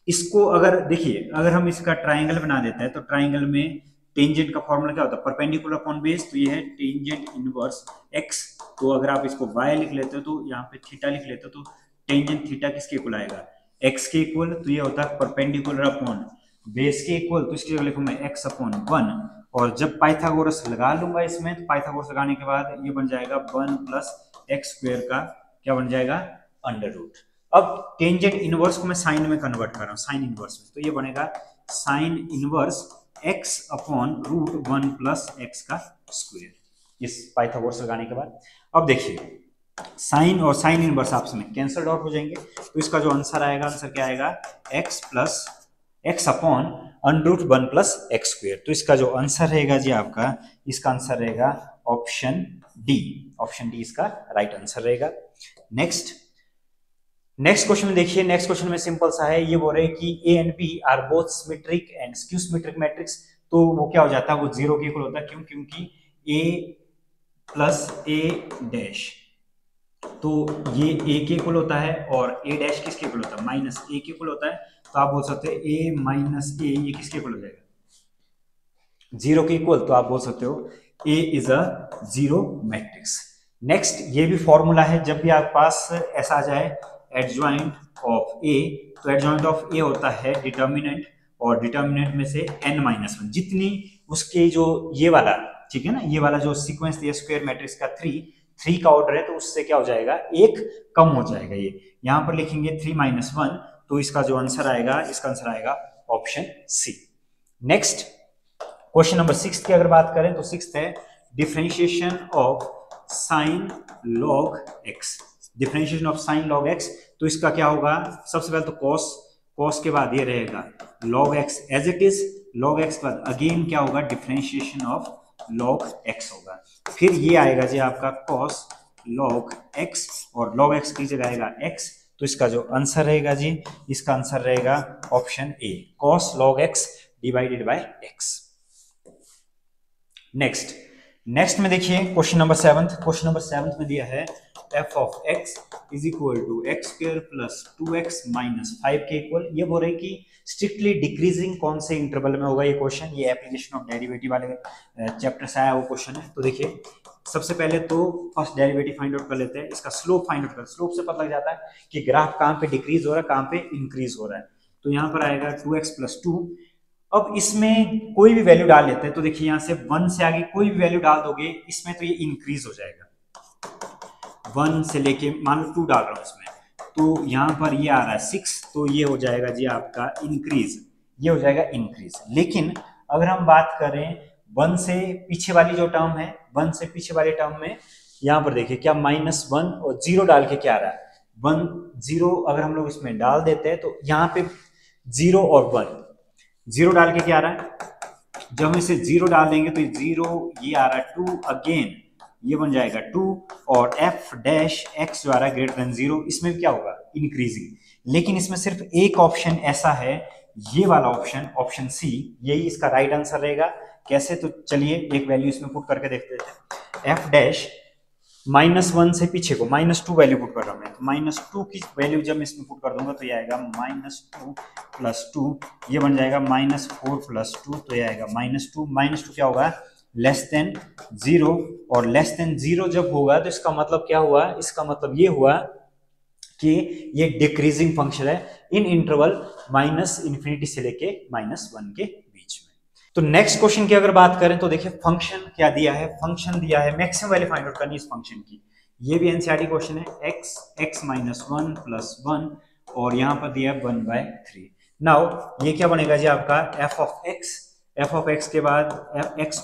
S1: इसको अगर देखिए, अगर हम इसका ट्राइंगल बना देते हैं तो ट्राइंगल में टेंजेंट का फॉर्मूला क्या होता है, परपेंडिकुलर अपॉन बेस। तो ये है टेंजेंट इनवर्स x। तो अगर आप इसको y लिख लेते हो तो यहाँ पे थीटा लिख लेते हो, तो टेंजेंट थीटा किसके इक्वल आएगा, x के इक्वल। तो ये होता है परपेंडिकुलर अपॉन बेस के इक्वल। तो इसकी जगह लिखूंगा x अपॉन 1 और जब पाइथागोरस लगा लूंगा इसमें, तो पाइथागोरस लगाने के बाद ये बन जाएगा 1 प्लस एक्स स्क्वायर का क्या बन जाएगा, अंडर रूट। अब टेंजेंट इनवर्स को मैं साइन में कन्वर्ट कर रहा हूँ, साइन इनवर्स में। तो ये बनेगा sine inverse x upon root 1 plus x का स्क्वायर, इस पाइथागोरस लगाने के बाद। अब देखिए साइन और साइन इनवर्स आपस में कैंसल आउट हो जाएंगे। तो इसका जो आंसर आएगा, आंसर क्या आएगा, x plus x upon under root 1 plus x square. तो इसका जो आंसर रहेगा जी आपका, इसका आंसर रहेगा ऑप्शन डी। ऑप्शन डी इसका राइट आंसर रहेगा। नेक्स्ट क्वेश्चन में देखिए, नेक्स्ट क्वेश्चन में सिंपल सा है। ये बोल रहे हैं कि A and B are both symmetric and skew symmetric matrix. तो वो क्या हो जाता है, वो 0 के इक्वल होता है। क्यों, क्योंकि ए प्लस ए डैश, तो ये ए के इक्वल होता है और ए डैश किसके इक्वल होता है, माइनस ए के इक्वल होता है। तो आप बोल सकते हैं ए माइनस ए, ये किसके इक्वल हो जाएगा, 0 के इक्वल। तो आप बोल सकते हो ए इज अ 0 मैट्रिक्स। नेक्स्ट, ये भी फॉर्मूला है, जब भी आपके पास ऐसा आ जाए एडजॉइंट ऑफ ए, तो एडजॉइंट ऑफ ए होता है डिटर्मिनेंट, और डिटर्मिनेंट में से n-1 जितनी उसके जो ये वाला, ठीक है ना, ये वाला जो सीक्वेंस दिया स्क्वायर मैट्रिक्स का 3 का ऑर्डर है, तो उससे क्या हो जाएगा, एक कम हो जाएगा। ये यहां पर लिखेंगे 3-1, तो इसका जो आंसर आएगा, इसका आंसर आएगा option C. Next question number 6 की अगर बात करें तो 6 है differentiation of sine log x. Differentiation of sine log x, तो इसका क्या होगा, सबसे पहले तो कॉस के बाद ये रहेगा log x as it is, log x के बाद अगेन क्या होगा, डिफरेंशिएशन ऑफ लॉग एक्स होगा। फिर ये आएगा जी आपका कॉस लॉग एक्स और लॉग एक्स की जगह आएगा एक्स। तो इसका जो आंसर रहेगा जी, इसका आंसर रहेगा option A, cos log x divided by x. Next में देखिए क्वेश्चन नंबर 7। क्वेश्चन नंबर 7 में दिया है f of x is equal to x square plus 2x minus 5 के इक्वल। ये बोल रहे कि स्ट्रिक्टली डिक्रीजिंग कौन से इंटरवल में होगा ये क्वेश्चन। ये एप्लीकेशन ऑफ डेरिवेटिव वाले चैप्टर से आया वो क्वेश्चन है। तो देखिए सबसे पहले तो फर्स्ट डेरिवेटिव फाइंड आउट कर लेते हैं, इसका स्लोप फाइंड आउट कर। स्लोप से पता लग जाता है कि ग्राफ कहाँ पे डिक्रीज हो रहा है, कहाँ पे इंक्रीज हो रहा है। तो यहाँ पर आएगा 2x प्लस 2। अब इसमें कोई भी वैल्यू डाल लेते हैं, तो देखिए यहाँ से 1 से आगे कोई भी वैल्यू डाल दोगे इसमें, तो ये इंक्रीज हो जाएगा। 1 से लेके मान लो 2 डाल रहा हूँ इसमें, तो यहाँ पर ये आ रहा है 6, तो ये हो जाएगा जी आपका इंक्रीज, ये हो जाएगा इंक्रीज। लेकिन अगर हम बात करें 1 से पीछे वाली जो टर्म है, 1 से पीछे वाले टर्म में यहाँ पर देखिए क्या -1 और 0 डाल के क्या आ रहा है, 1 0 अगर हम लोग इसमें डाल देते हैं, तो यहाँ पे 0 और 1, 0 डाल के क्या आ रहा है, जब हम इसे 0 डाल देंगे तो 0 ये आ रहा है 2, अगेन ये बन जाएगा 2, और f डैश x जो आ रहा है ग्रेटर देन 0, इसमें क्या होगा, इंक्रीजिंग। लेकिन इसमें सिर्फ एक ऑप्शन ऐसा है, ये वाला ऑप्शन, ऑप्शन सी, यही इसका राइट आंसर रहेगा। कैसे, तो चलिए एक वैल्यू इसमें पुट करके देखते हैं। f डैश -1 से पीछे को -2 वैल्यू पुट कर रहा हूं मैं, तो -2 की वैल्यू जब मैं इसमें पुट कर दूंगा तो ये आएगा -2 प्लस 2, ये बन जाएगा -4 प्लस 2, तो ये आएगा -2 क्या होगा, लेस देन 0, और लेस देन 0 जब होगा तो इसका मतलब क्या हुआ, इसका मतलब ये हुआ कि ये डिक्रीजिंग फंक्शन है इन इंटरवल -∞ से लेके -1 के बीच में। तो नेक्स्ट क्वेश्चन की अगर बात करें तो देखिए फंक्शन क्या दिया है, फंक्शन दिया है मैक्सिमम वैल्यू फाइंड आउट करनी इस फंक्शन की। ये भी एनसीईआरटी क्वेश्चन है, x -1 + 1 और यहां पर दिया है 1/3। नाउ ये क्या बनेगा जी आपका f ऑफ x के बाद x² - x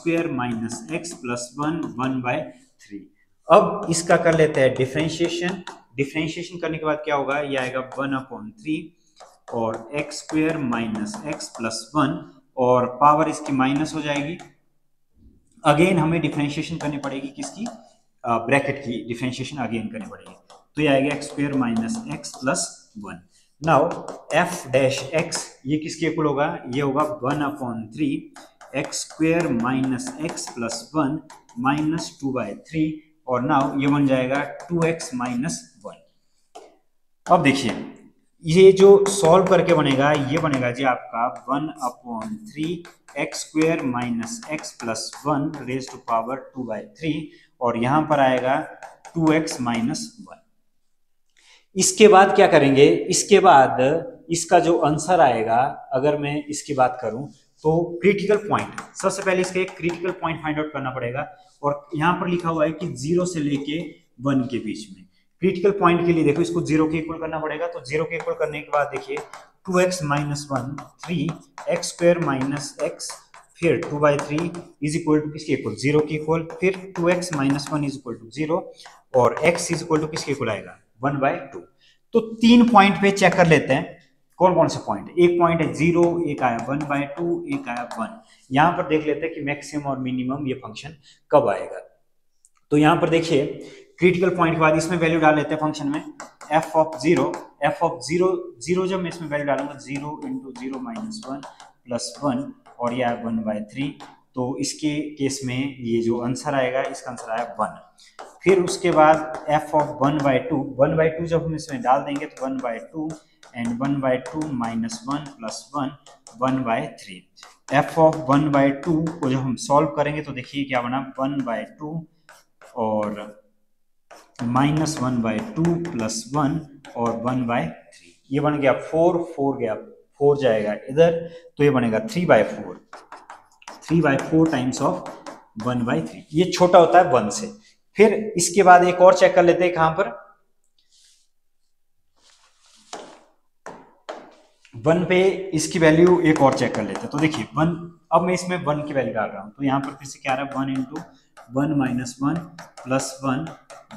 S1: + 1 1/3। अब इसका कर लेते हैं डिफरेंशिएशन। डिफरेंशिएशन करने के बाद क्या होगा, ये आएगा 1/3 और x² - x + 1 और पावर इसकी माइनस हो जाएगी। अगेन हमें डिफरेंशिएशन करनी पड़ेगी किसकी, ब्रैकेट की डिफरेंशिएशन अगेन करनी पड़ेगी। तो ये आएगा x² - x + 1। नाउ f' ये किसके इक्वल होगा, ये होगा 1/3 x² - x + 1 -2/3 और नाउ ये बन जाएगा 2x - 1। अब देखिए ये जो सॉल्व करके बनेगा, ये बनेगा जी आपका 1/3 x² - x + 1 rays to power 2/3 और यहां पर आएगा 2x - 1। इसके बाद क्या करेंगे, इसके बाद इसका जो आंसर आएगा, अगर मैं इसकी बात करूं तो क्रिटिकल पॉइंट, सबसे पहले इसका एक क्रिटिकल पॉइंट फाइंड आउट करना पड़ेगा और यहां पर लिखा हुआ है कि 0 से लेके 1 के बीच में। क्रिटिकल पॉइंट के लिए देखो इसको 0 के इक्वल करना पड़ेगा, तो 0 के इक्वल करने के बाद देखिए 2x - 1 3 x² - x फिर 2/3 इज इक्वल टू किसके इक्वल, 0 के इक्वल, फिर 2x - 1 इज इक्वल टू 0 और x इज इक्वल टू किसके इक्वल आएगा 1/2। तो 3 पॉइंट पे चेक कर लेते हैं कौन कौन से पॉइंट, एक पॉइंट है 0, एक आया 1/2, एक आया 1। यहां पर देख लेते हैं कि मैक्सिमम और मिनिमम ये फंक्शन कब आएगा। तो यहां पर देखिए क्रिटिकल पॉइंट के बाद इसमें वैल्यू डाल लेते हैं फंक्शन में f ऑफ 0 जब मैं इसमें वैल्यू डालूंगा 0 × 0 - 1 + 1 और यह 1/3। तो इसके केस में ये जो आंसर आएगा, इसका आंसर आया 1। फिर उसके बाद f ऑफ 1/2 जब हम इसमें डाल देंगे तो 1/2 एंड 1/2 - 1 + 1 1/3। f ऑफ 1/2 को जब हम सॉल्व करेंगे तो देखिए क्या बना 1/2 और -1/2 + 1 और 1/3। ये बन गया 4 गया, 4 जाएगा इधर तो ये बनेगा 3/4 टाइम्स ऑफ 1/3। ये छोटा होता है 1 से। फिर इसके बाद एक और चेक कर लेते हैं कहां पर 1 पे इसकी वैल्यू एक और चेक कर लेते हैं। तो देखिए 1, अब मैं इसमें 1 की वैल्यू डाल रहा हूं तो यहां पर फिर से क्या आ रहा है 1 × 1 - 1 + 1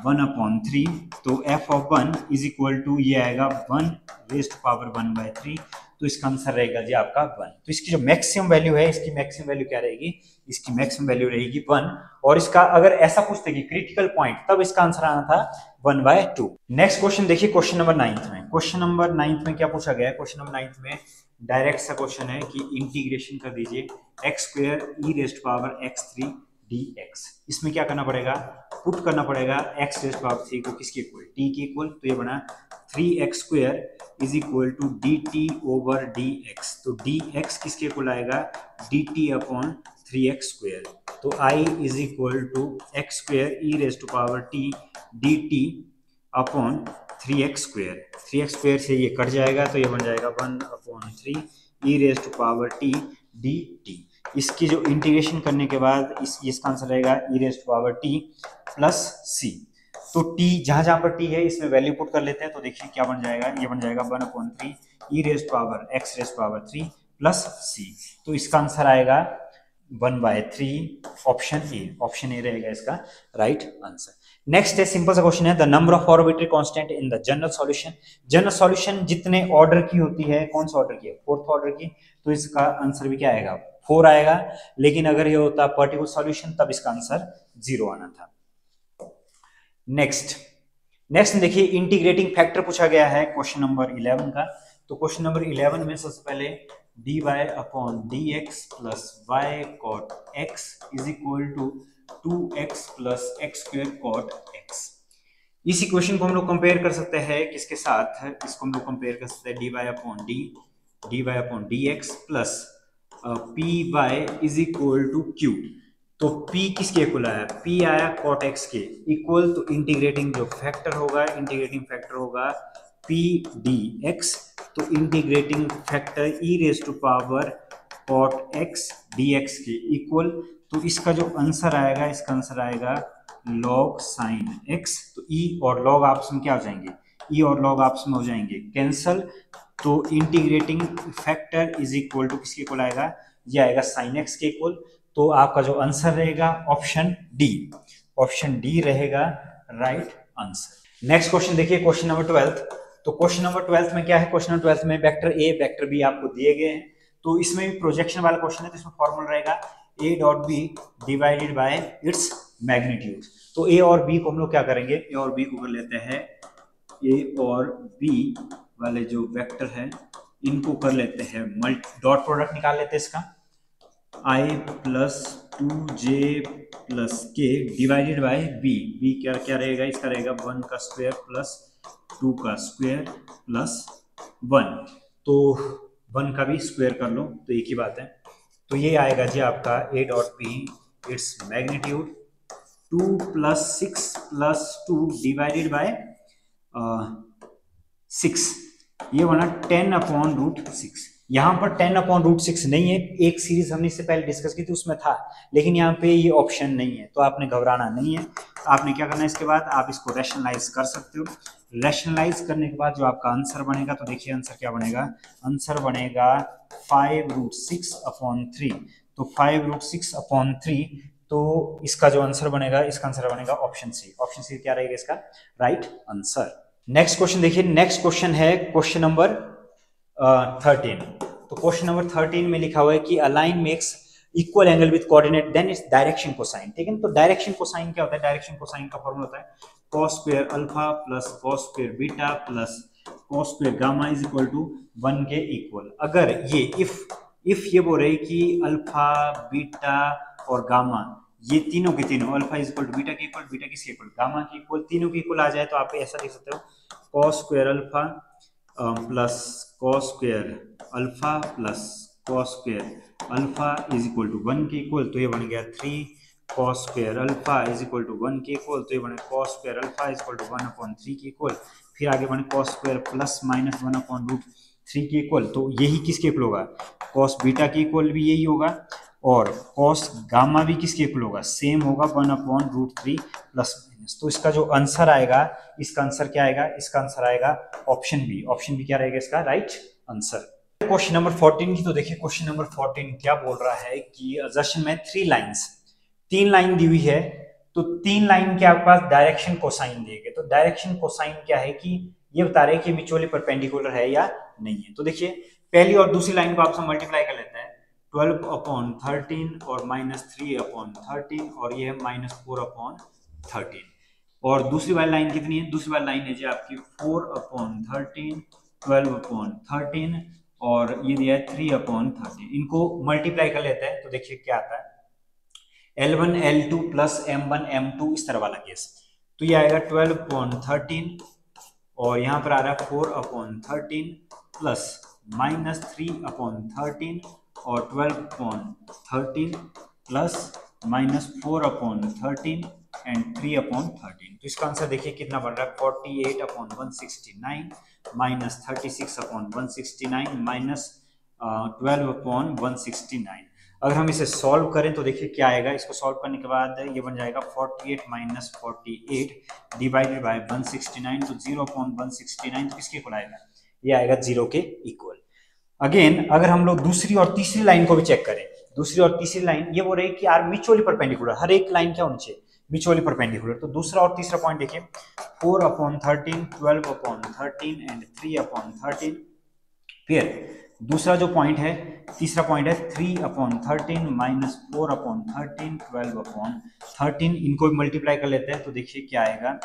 S1: 1/3। तो f of 1 is equal to ये आएगा 1 रेज़ टू पावर 1/3। तो इसका आंसर रहेगा जी आपका 1। तो इसकी जो मैक्सिमम वैल्यू है, इसकी मैक्सिमम वैल्यू क्या रहेगी, इसकी मैक्सिमम वैल्यू रहेगी 1। और इसका अगर ऐसा पूछते कि क्रिटिकल पॉइंट, तब इसका आंसर आना था 1/2। नेक्स्ट क्वेश्चन देखिए क्वेश्चन नंबर 9 में। क्वेश्चन नंबर 9 में क्या पूछा गया है, क्वेश्चन नंबर 9 में डायरेक्ट सा क्वेश्चन है कि इंटीग्रेशन कर दीजिए x² e⁻³ x3 dx। इसमें क्या करना पड़ेगा, पुट करना पड़ेगा x⁻³ को किसके इक्वल, t के इक्वल। तो ये बना 3x² is equal to dt/dx। तो dx किसके इक्वल आएगा dt/3x²। तो I is equal to x² e⁻t dt/3x²। 3x² से ये कट जाएगा तो ये बन जाएगा 1/3 e⁻t dt। इसकी जो इंटीग्रेशन करने के बाद इसका आंसर रहेगा e⁻t + c। तो t जहां जहां पर t है इसमें वैल्यू पुट कर लेते हैं। तो देखिए क्या बन जाएगा, ये बन जाएगा 1/3 e⁻x⁻³ + c। तो इसका आंसर आएगा 1/3 ऑप्शन ए रहेगा इसका राइट आंसर। नेक्स्ट है सिंपल सा क्वेश्चन है the number of arbitrary constant in the general solution. General solution जितने ऑर्डर की होती है, कौन सा ऑर्डर की है, 4th ऑर्डर की। तो इसका आंसर भी क्या आएगा 4 आएगा। लेकिन अगर ये होता पर्टिकुलर सॉल्यूशन तब इसका आंसर 0 आना था। नेक्स्ट देखिए इंटीग्रेटिंग फैक्टर पूछा गया है क्वेश्चन नंबर 11 का। तो क्वेश्चन नंबर 11 में सबसे पहले dy/dx + y cot x is equal to 2x + x² cot x। इस इक्वेशन को हम लोग कंपेयर कर सकते हैं किसके साथ, इसको हम लोग कंपेयर कर सकते हैं dy/dx + py is equal to q। तो p किसके इक्वल आया, p आया cot x के इक्वल। तो इंटीग्रेटिंग जो फैक्टर होगा, इंटीग्रेटिंग फैक्टर होगा पी डी एक्स, तो integrating factor e raise to power cot x d x के इक्वल, तो इसका जो आंसर आएगा, इसका आंसर आएगा लॉग साइन एक्स। तो ई और लॉग आपस में क्या हो जाएंगे, ई और लॉग आपस में हो जाएंगे कैंसल, तो integrating factor is equal to किसके इक्वल आएगा, ये आएगा साइन एक्स के इक्वल। तो आपका जो आंसर रहेगा ऑप्शन डी, ऑप्शन डी रहेगा राइट आंसर। नेक्स्ट क्वेश्चन देखिए, क्वेश्चन नंबर 12। तो क्वेश्चन नंबर 12 में क्या है, क्वेश्चन नंबर 12 में वेक्टर ए वेक्टर बी आपको दिए गए हैं, तो इसमें भी प्रोजेक्शन वाला क्वेश्चन है, तो इसमें फॉर्मूला रहेगा A dot B divided by its magnitude. तो ए और बी को हम लोग क्या करेंगे, ए और बी को कर लेते हैं, ए और बी वाले जो वेक्टर है इनको कर लेते हैं डॉट प्रोडक्ट निकाल लेते हैं इसका, आई प्लस 2j प्लस के डिवाइडेड बाय बी, बी क्या क्या रहेगा, इसका रहेगा 1 का स्क्वायर प्लस 2 का स्क्वायर प्लस 1, तो 1 का भी स्क्वायर कर लो तो एक ही बात है। तो ये आएगा जी आपका A dot B its magnitude 2 plus 6 plus 2 divided by 6, ये बना 10/√6। यहाँ पर 10/√6 नहीं है, एक सीरीज हमने इससे पहले डिस्कस की थी उसमें था, लेकिन यहाँ पे ये ऑप्शन नहीं है, तो आपने घबराना नहीं है। आपने क्या करना है, इसके बाद आप इसको रैशनलाइज कर सकते हो। रैशनलाइज करने के बाद जो आपका आंसर बनेगा, तो देखिए आंसर क्या बनेगा, आंसर बनेगा 5√6/3। तो 5√6/3, तो इसका जो आंसर बनेगा, इसका आंसर बनेगा ऑप्शन सी। ऑप्शन सी क्या रहेगा इसका राइट आंसर। नेक्स्ट क्वेश्चन देखिए, नेक्स्ट क्वेश्चन है क्वेश्चन नंबर 13। तो क्वेश्चन नंबर 13 में लिखा हुआ है कि a line makes equal angle with coordinate then its direction cosine. ठीक है, तो डायरेक्शन कोसाइन क्या होता है, डायरेक्शन कोसाइन का फॉर्मूला होता है cos square alpha plus cos square beta plus cos square gamma is equal to 1 के इक्वल। अगर ये इफ ये बोल रहे कि अल्फा बीटा और गामा ये तीनों के तीनों, alpha is equal to beta के इक्वल, बीटा किसके इक्वल, गामा के इक्वल, तीनों के इक्वल आ जाए, तो आप ऐसा लिख सकते हो cos square alpha plus cos square alpha plus cos square alpha is equal to 1 के इक्वल, तो ये बन गया 3 cos square alpha is equal to 1 के इक्वल, तो ये बने cos square alpha is equal to 1/3 के इक्वल। फिर आगे बने cos स्क्वायर प्लस माइनस 1/√3 के इक्वल, तो यही किसके इक्वल होगा, cos बीटा के इक्वल भी यही होगा, और cos गामा भी किसके इक्वल होगा, सेम होगा 1/√3 प्लस माइनस। तो इसका जो आंसर आएगा, इसका आंसर क्या आएगा, इसका आंसर आएगा ऑप्शन बी। ऑप्शन बी क्या रहेगा इसका राइट आंसर। क्वेश्चन नंबर 14 की तो देखिए, क्वेश्चन नंबर 14 क्या बोल रहा है कि अजर्शन में 3 लाइंस, 3 लाइन दी हुई है, तो 3 लाइन के आपके पास डायरेक्शन कोसाइन दिए गए। तो डायरेक्शन कोसाइन क्या है कि ये बता रहे हैं कि म्यूचुअली परपेंडिकुलर है या नहीं है। तो देखिए पहली और दूसरी लाइन को आपसे मल्टीप्लाई कर लेते हैं, 12/13 और -3/13, और ये है -4/13। और दूसरी वाली लाइन कितनी है, दूसरी वाली लाइन है जी आपकी 4/13, 12/13 और ये दिया है 3/13। इनको मल्टीप्लाई कर लेते हैं तो देखिए क्या आता है, L1 L2 plus M1 M2 इस तरह वाला केस। तो ये आएगा 12/13 और यहाँ पर आ रहा है 4/13 प्लस -3/13 और 12/13 प्लस -4/13 एंड 3/13। तो इसका आंसर देखिए कितना बन रहा है, 48/169 माइनस 36/169 माइनस 12/169। अगर हम इसे सॉल्व करें तो देखिए क्या आएगा, इसको सॉल्व करने के बाद ये बन जाएगा 48 माइनस 48 डिवाइडेड बाय 169, तो 0/169 तो किसके इक्वल आएगा, ये आएगा 0 के इक्वल। अगेन अगर हम लोग दूसरी और तीसरी लाइन को भी चेक करें, दूसरी और तीसरी लाइन ये बोल रही है कि आर म्यूचुअली परपेंडिकुलर, हर एक लाइन क्या होनी चाहिए, म्यूचुअली परपेंडिकुलर। तो दूसरा और तीसरा पॉइंट देखिए 4/13, 12/13 एंड 3/13। फिर दूसरा जो पॉइंट है, तीसरा पॉइंट है 3/13 माइनस 4/13 12/13। इनको भी मल्टीप्लाई कर लेते हैं तो देखिए क्या आएगा,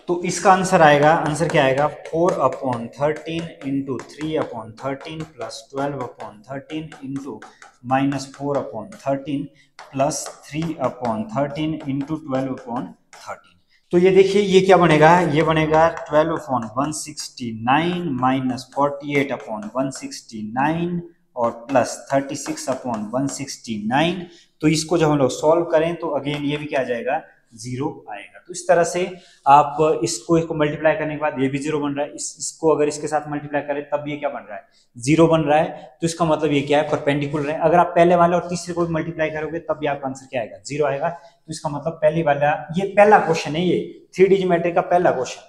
S1: तो इसका आंसर आएगा, आंसर क्या आएगा 4/13 into 3/13 plus 12/13 into minus 4/13 plus 3/13 into 12/13। तो ये देखिए ये क्या बनेगा, ये बनेगा 12/169 माइनस 48/169 और प्लस 36/169। तो इसको जब हम लोग सॉल्व करें तो अगेन ये भी क्या आ जाएगा, 0 आएगा। तो इस तरह से आप इसको मल्टीप्लाई करने के बाद ये भी 0 बन रहा है, इसको अगर इसके साथ मल्टीप्लाई करें तब ये क्या बन रहा है, 0 बन रहा है। तो इसका मतलब ये क्या है, परपेंडिकुलर है। अगर आप पहले वाले और तीसरे को भी मल्टीप्लाई करोगे तब भी आपका आंसर क्या आएगा, 0 आएगा। तो इसका मतलब पहली वाला, ये पहला क्वेश्चन है, ये 3D ज्योमेट्री का पहला क्वेश्चन,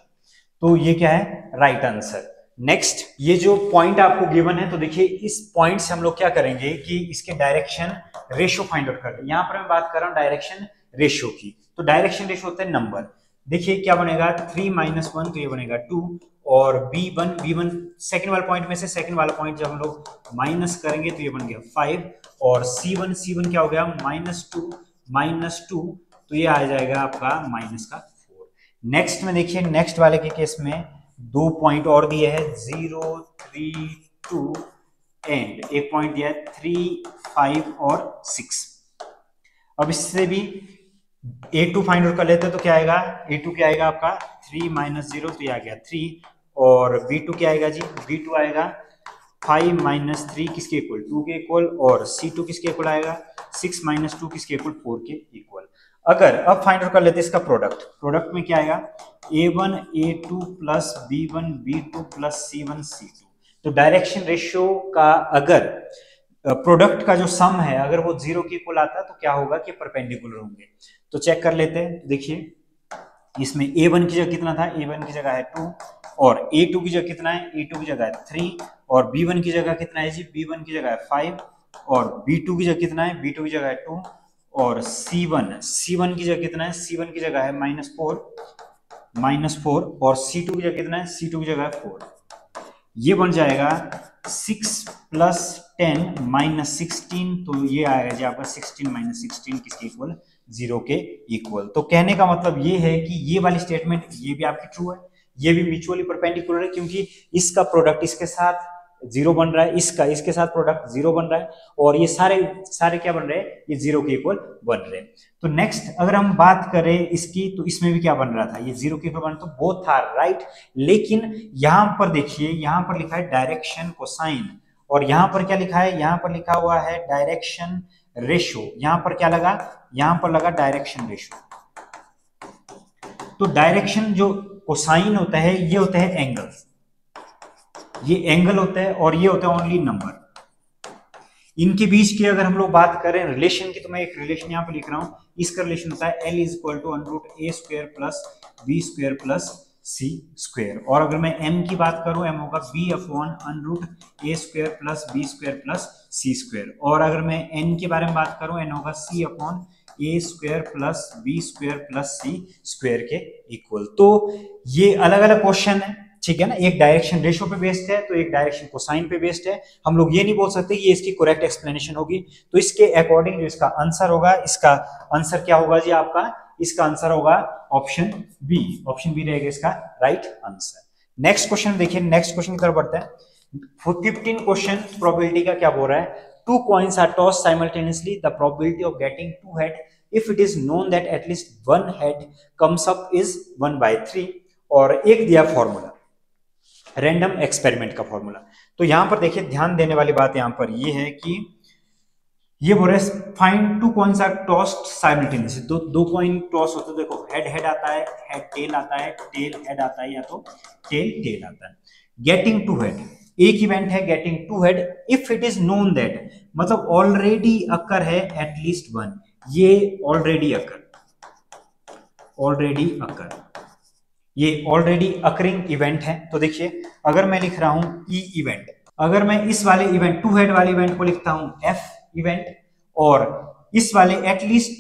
S1: तो ये क्या है, राइट आंसर। नेक्स्ट, ये जो पॉइंट आपको गिवन है, तो देखिए इस पॉइंट से हम लोग क्या करेंगे कि इसके डायरेक्शन रेशियो फाइंड आउट करते हैं। यहां पर मैं बात कर रहा हूं डायरेक्शन रेशियो की, तो डायरेक्शन रेशियो होता है नंबर। देखिए क्या बनेगा, 3 - 1 तो ये बनेगा 2, और b1 सेकंड वाले पॉइंट में से सेकंड वाला पॉइंट जब हम लोग माइनस करेंगे तो ये बन गया 5, और c1 क्या हो गया, -2 तो ये आ जाएगा आपका -4। नेक्स्ट में देखिए, नेक्स्ट वाले के केस में 2 पॉइंट और दिए हैं, 0, 3, 2 एंड एक पॉइंट दिया है 3, 5 और 6। अब इससे भी a2 फाइंड आउट कर लेते हैं, तो क्या आएगा, a2 क्या आएगा आपका 3 - 0 तो ये आ गया 3, और b2 क्या आएगा जी, b2 आएगा 5 - 3 किसके इक्वल, 2 के इक्वल, और c2 किसके इक्वल आएगा, 6 - 2 किसके इक्वल, 4 के इक्वल। अगर अब फाइंड आउट कर लेते हैं इसका प्रोडक्ट में क्या आएगा, a1 a2 plus b1 b2 plus c1 c2। तो डायरेक्शन रेशियो का अगर प्रोडक्ट का जो सम है अगर वो 0 के इक्वल आता है तो क्या होगा कि परपेंडिकुलर होंगे। तो चेक कर लेते हैं, देखिए इसमें a1 की जगह कितना था, a1 की जगह है 2, और a2 की जगह कितना है, a2 की जगह है 3, और b1 की जगह कितना है जी, b1 की जगह है 5, और b2 की जगह कितना है, b2 की जगह है 2, और c1 की जगह कितना है, c1 की जगह है -4, और c2 की जगह कितना है, c2 की जगह है 4। ये बन जाएगा 6 + 10 - 16, तो ये आएगा जी आपका 16 - 16 किसके इक्वल, 0 के इक्वल। तो कहने का मतलब ये है कि ये वाली स्टेटमेंट ये भी आपकी ट्रू है, ये भी म्यूचुअली परपेंडिकुलर है, क्योंकि इसका प्रोडक्ट इसके साथ 0 बन रहा है, इसके साथ प्रोडक्ट 0 बन रहा है, और ये सारे क्या बन रहे हैं, ये 0 के इक्वल बन रहे हैं। तो नेक्स्ट अगर हम बात करें इसकी, तो इसमें भी क्या बन रहा था, ये 0 के इक्वल बन, तो बोथ था राइट। लेकिन यहां पर देखिए, यहां पर लिखा है डायरेक्शन कोसाइन, और यहां पर क्या लिखा है, यहां पर लिखा हुआ है डायरेक्शन रेशियो। यहां पर क्या लगा, यहां पर लगा डायरेक्शन रेशियो। तो डायरेक्शन जो कोसाइन होता है ये होता है एंगल, ये एंगल होता है, और ये होता है ओनली नंबर। इनके बीच की अगर हम लोग बात करें रिलेशन की, तो मैं एक रिलेशन यहां पर लिख रहा हूं, इसका रिलेशन होता है L = √a² + b² + c²। और अगर मैं m की बात करूं, m होगा b/√a² + b² + c²। और अगर मैं n के बारे में बात करूं, n होगा c/a² + b² + c² के इक्वल। तो ये अलग अलग क्वेश्चन है, ठीक है ना, एक डायरेक्शन रेशियो पे बेस्ड है, तो एक डायरेक्शन कोसाइन पे बेस्ड है। हम लोग ये नहीं बोल सकते कि ये इसकी करेक्ट एक्सप्लेनेशन होगी। तो इसके अकॉर्डिंग जो इसका आंसर होगा, इसका आंसर क्या होगा जी आपका, इसका आंसर होगा ऑप्शन बी रहेगा इसका राइट आंसर। नेक्स्ट क्वेश्चन देखिए, नेक्स्ट क्वेश्चन की तरफ बढ़ते हैं। 15 क्वेश्चन प्रोबेबिलिटी का क्या बोल रहा है, 2 coins are tossed simultaneously, the probability of getting 2 head if it is known that at least 1 head comes up is 1/3। और एक दिया फॉर्मूला, रैंडम एक्सपेरिमेंट का फॉर्मूला। तो यहां पर देखिए ध्यान देने वाली बात यहां पर ये है कि ये बोल रहे हैं find 2 coins are tossed simultaneously। दो कॉइन टॉस होते हैं, देखो हेड आता है, हेड टेल आता है, टेल हेड आता है, या तो टेल टेल आता है। गेटिंग 2 हेड, एक इवेंट है getting 2 head if it is known that, मतलब ऑलरेडी अकर है एटलीस्ट 1, ये ऑलरेडी अकर, ये ऑलरेडी अकरिंग इवेंट है। तो देखिए अगर मैं लिख रहा हूं ई इवेंट, अगर मैं इस वाले इवेंट 2 हेड वाले इवेंट को लिखता हूं एफ इवेंट, और इस वाले एटलीस्ट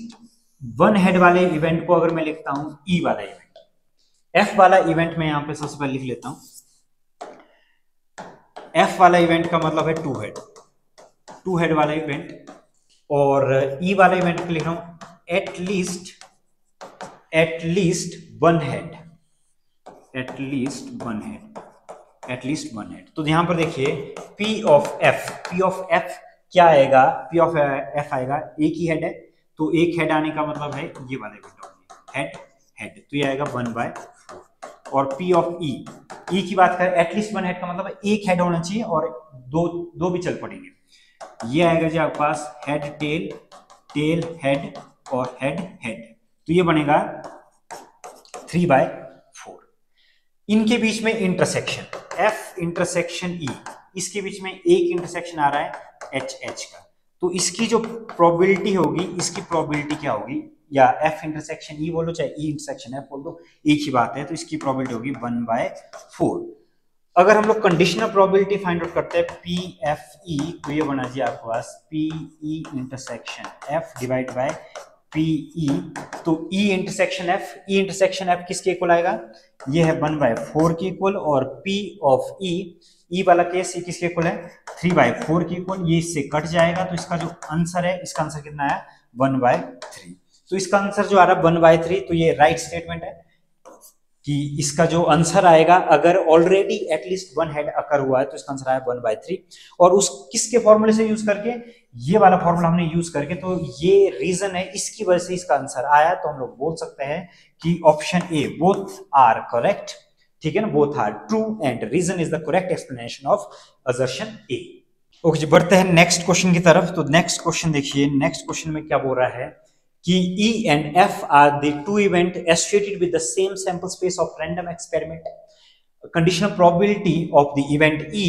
S1: 1 हेड वाले इवेंट को अगर मैं लिखता हूं ई वाला इवेंट, एफ वाला इवेंट में यहां पे सबसे पहले लिख लेता हूं, एफ वाला इवेंट का मतलब है 2 हेड वाला इवेंट, और ई वाला इवेंट को लिख रहा हूं at least 1 head, at least one head. तो यहां पर देखिए P ऑफ F क्या आएगा, P ऑफ F आएगा, एक ही हेड है, तो एक हेड आने का मतलब है ये वाला इवेंट हेड, तो ये आएगा 1/4। और P ऑफ E की बात करें, एटलीस्ट 1 हेड का मतलब है एक हेड होना चाहिए, और दो भी चल पड़ेंगे, ये आएगा जी आपके पास हेड टेल, टेल हेड, और हेड हेड। तो ये बनेगा 3/4। इनके बीच में इंटरसेक्शन F इंटरसेक्शन E, इसके बीच में एक इंटरसेक्शन आ रहा है HH का, तो इसकी जो प्रोबेबिलिटी होगी, इसकी प्रोबेबिलिटी क्या होगी, या F इंटरसेक्शन E बोलो चाहे E इंटरसेक्शन F बोल दो, एक ही बात है, तो इसकी प्रोबेबिलिटी होगी 1/4। अगर हम लोग कंडीशनल प्रोबेबिलिटी फाइंड आउट करते हैं PFE, तो ये बना जी आपके पास PE intersection F divide by PE, तो E इंटरसेक्शन F किसके इक्वल आएगा, ये है 1/4 के इक्वल, और P ऑफ E वाला केस ये किसके इक्वल है 3/4 के इक्वल, ये इससे कट जाएगा, तो इसका जो आंसर है, इसका आंसर कितना आया 1/3। तो इसका आंसर जो आ रहा है 1/3, तो ये राइट स्टेटमेंट है कि इसका जो आंसर आएगा, अगर ऑलरेडी एटलीस्ट वन हेड अकर हुआ है तो इसका आंसर आया 1/3। और उस किसके फॉर्मूले से यूज करके, ये वाला फॉर्मूला हमने यूज करके, तो ये रीजन है, इसकी वजह से इसका आंसर आया। तो हम लोग बोल सकते हैं कि option A both are correct, ठीक है ना, both are true and reason is the correct explanation of assertion A. Okay जी, बढ़ते हैं नेक्स्ट क्वेश्चन की तरफ। तो नेक्स्ट क्वेश्चन देखिए, नेक्स्ट क्वेश्चन में क्या बोल रहा है कि E and F are the two event associated with the same sample space of random experiment. Conditional probability of the event E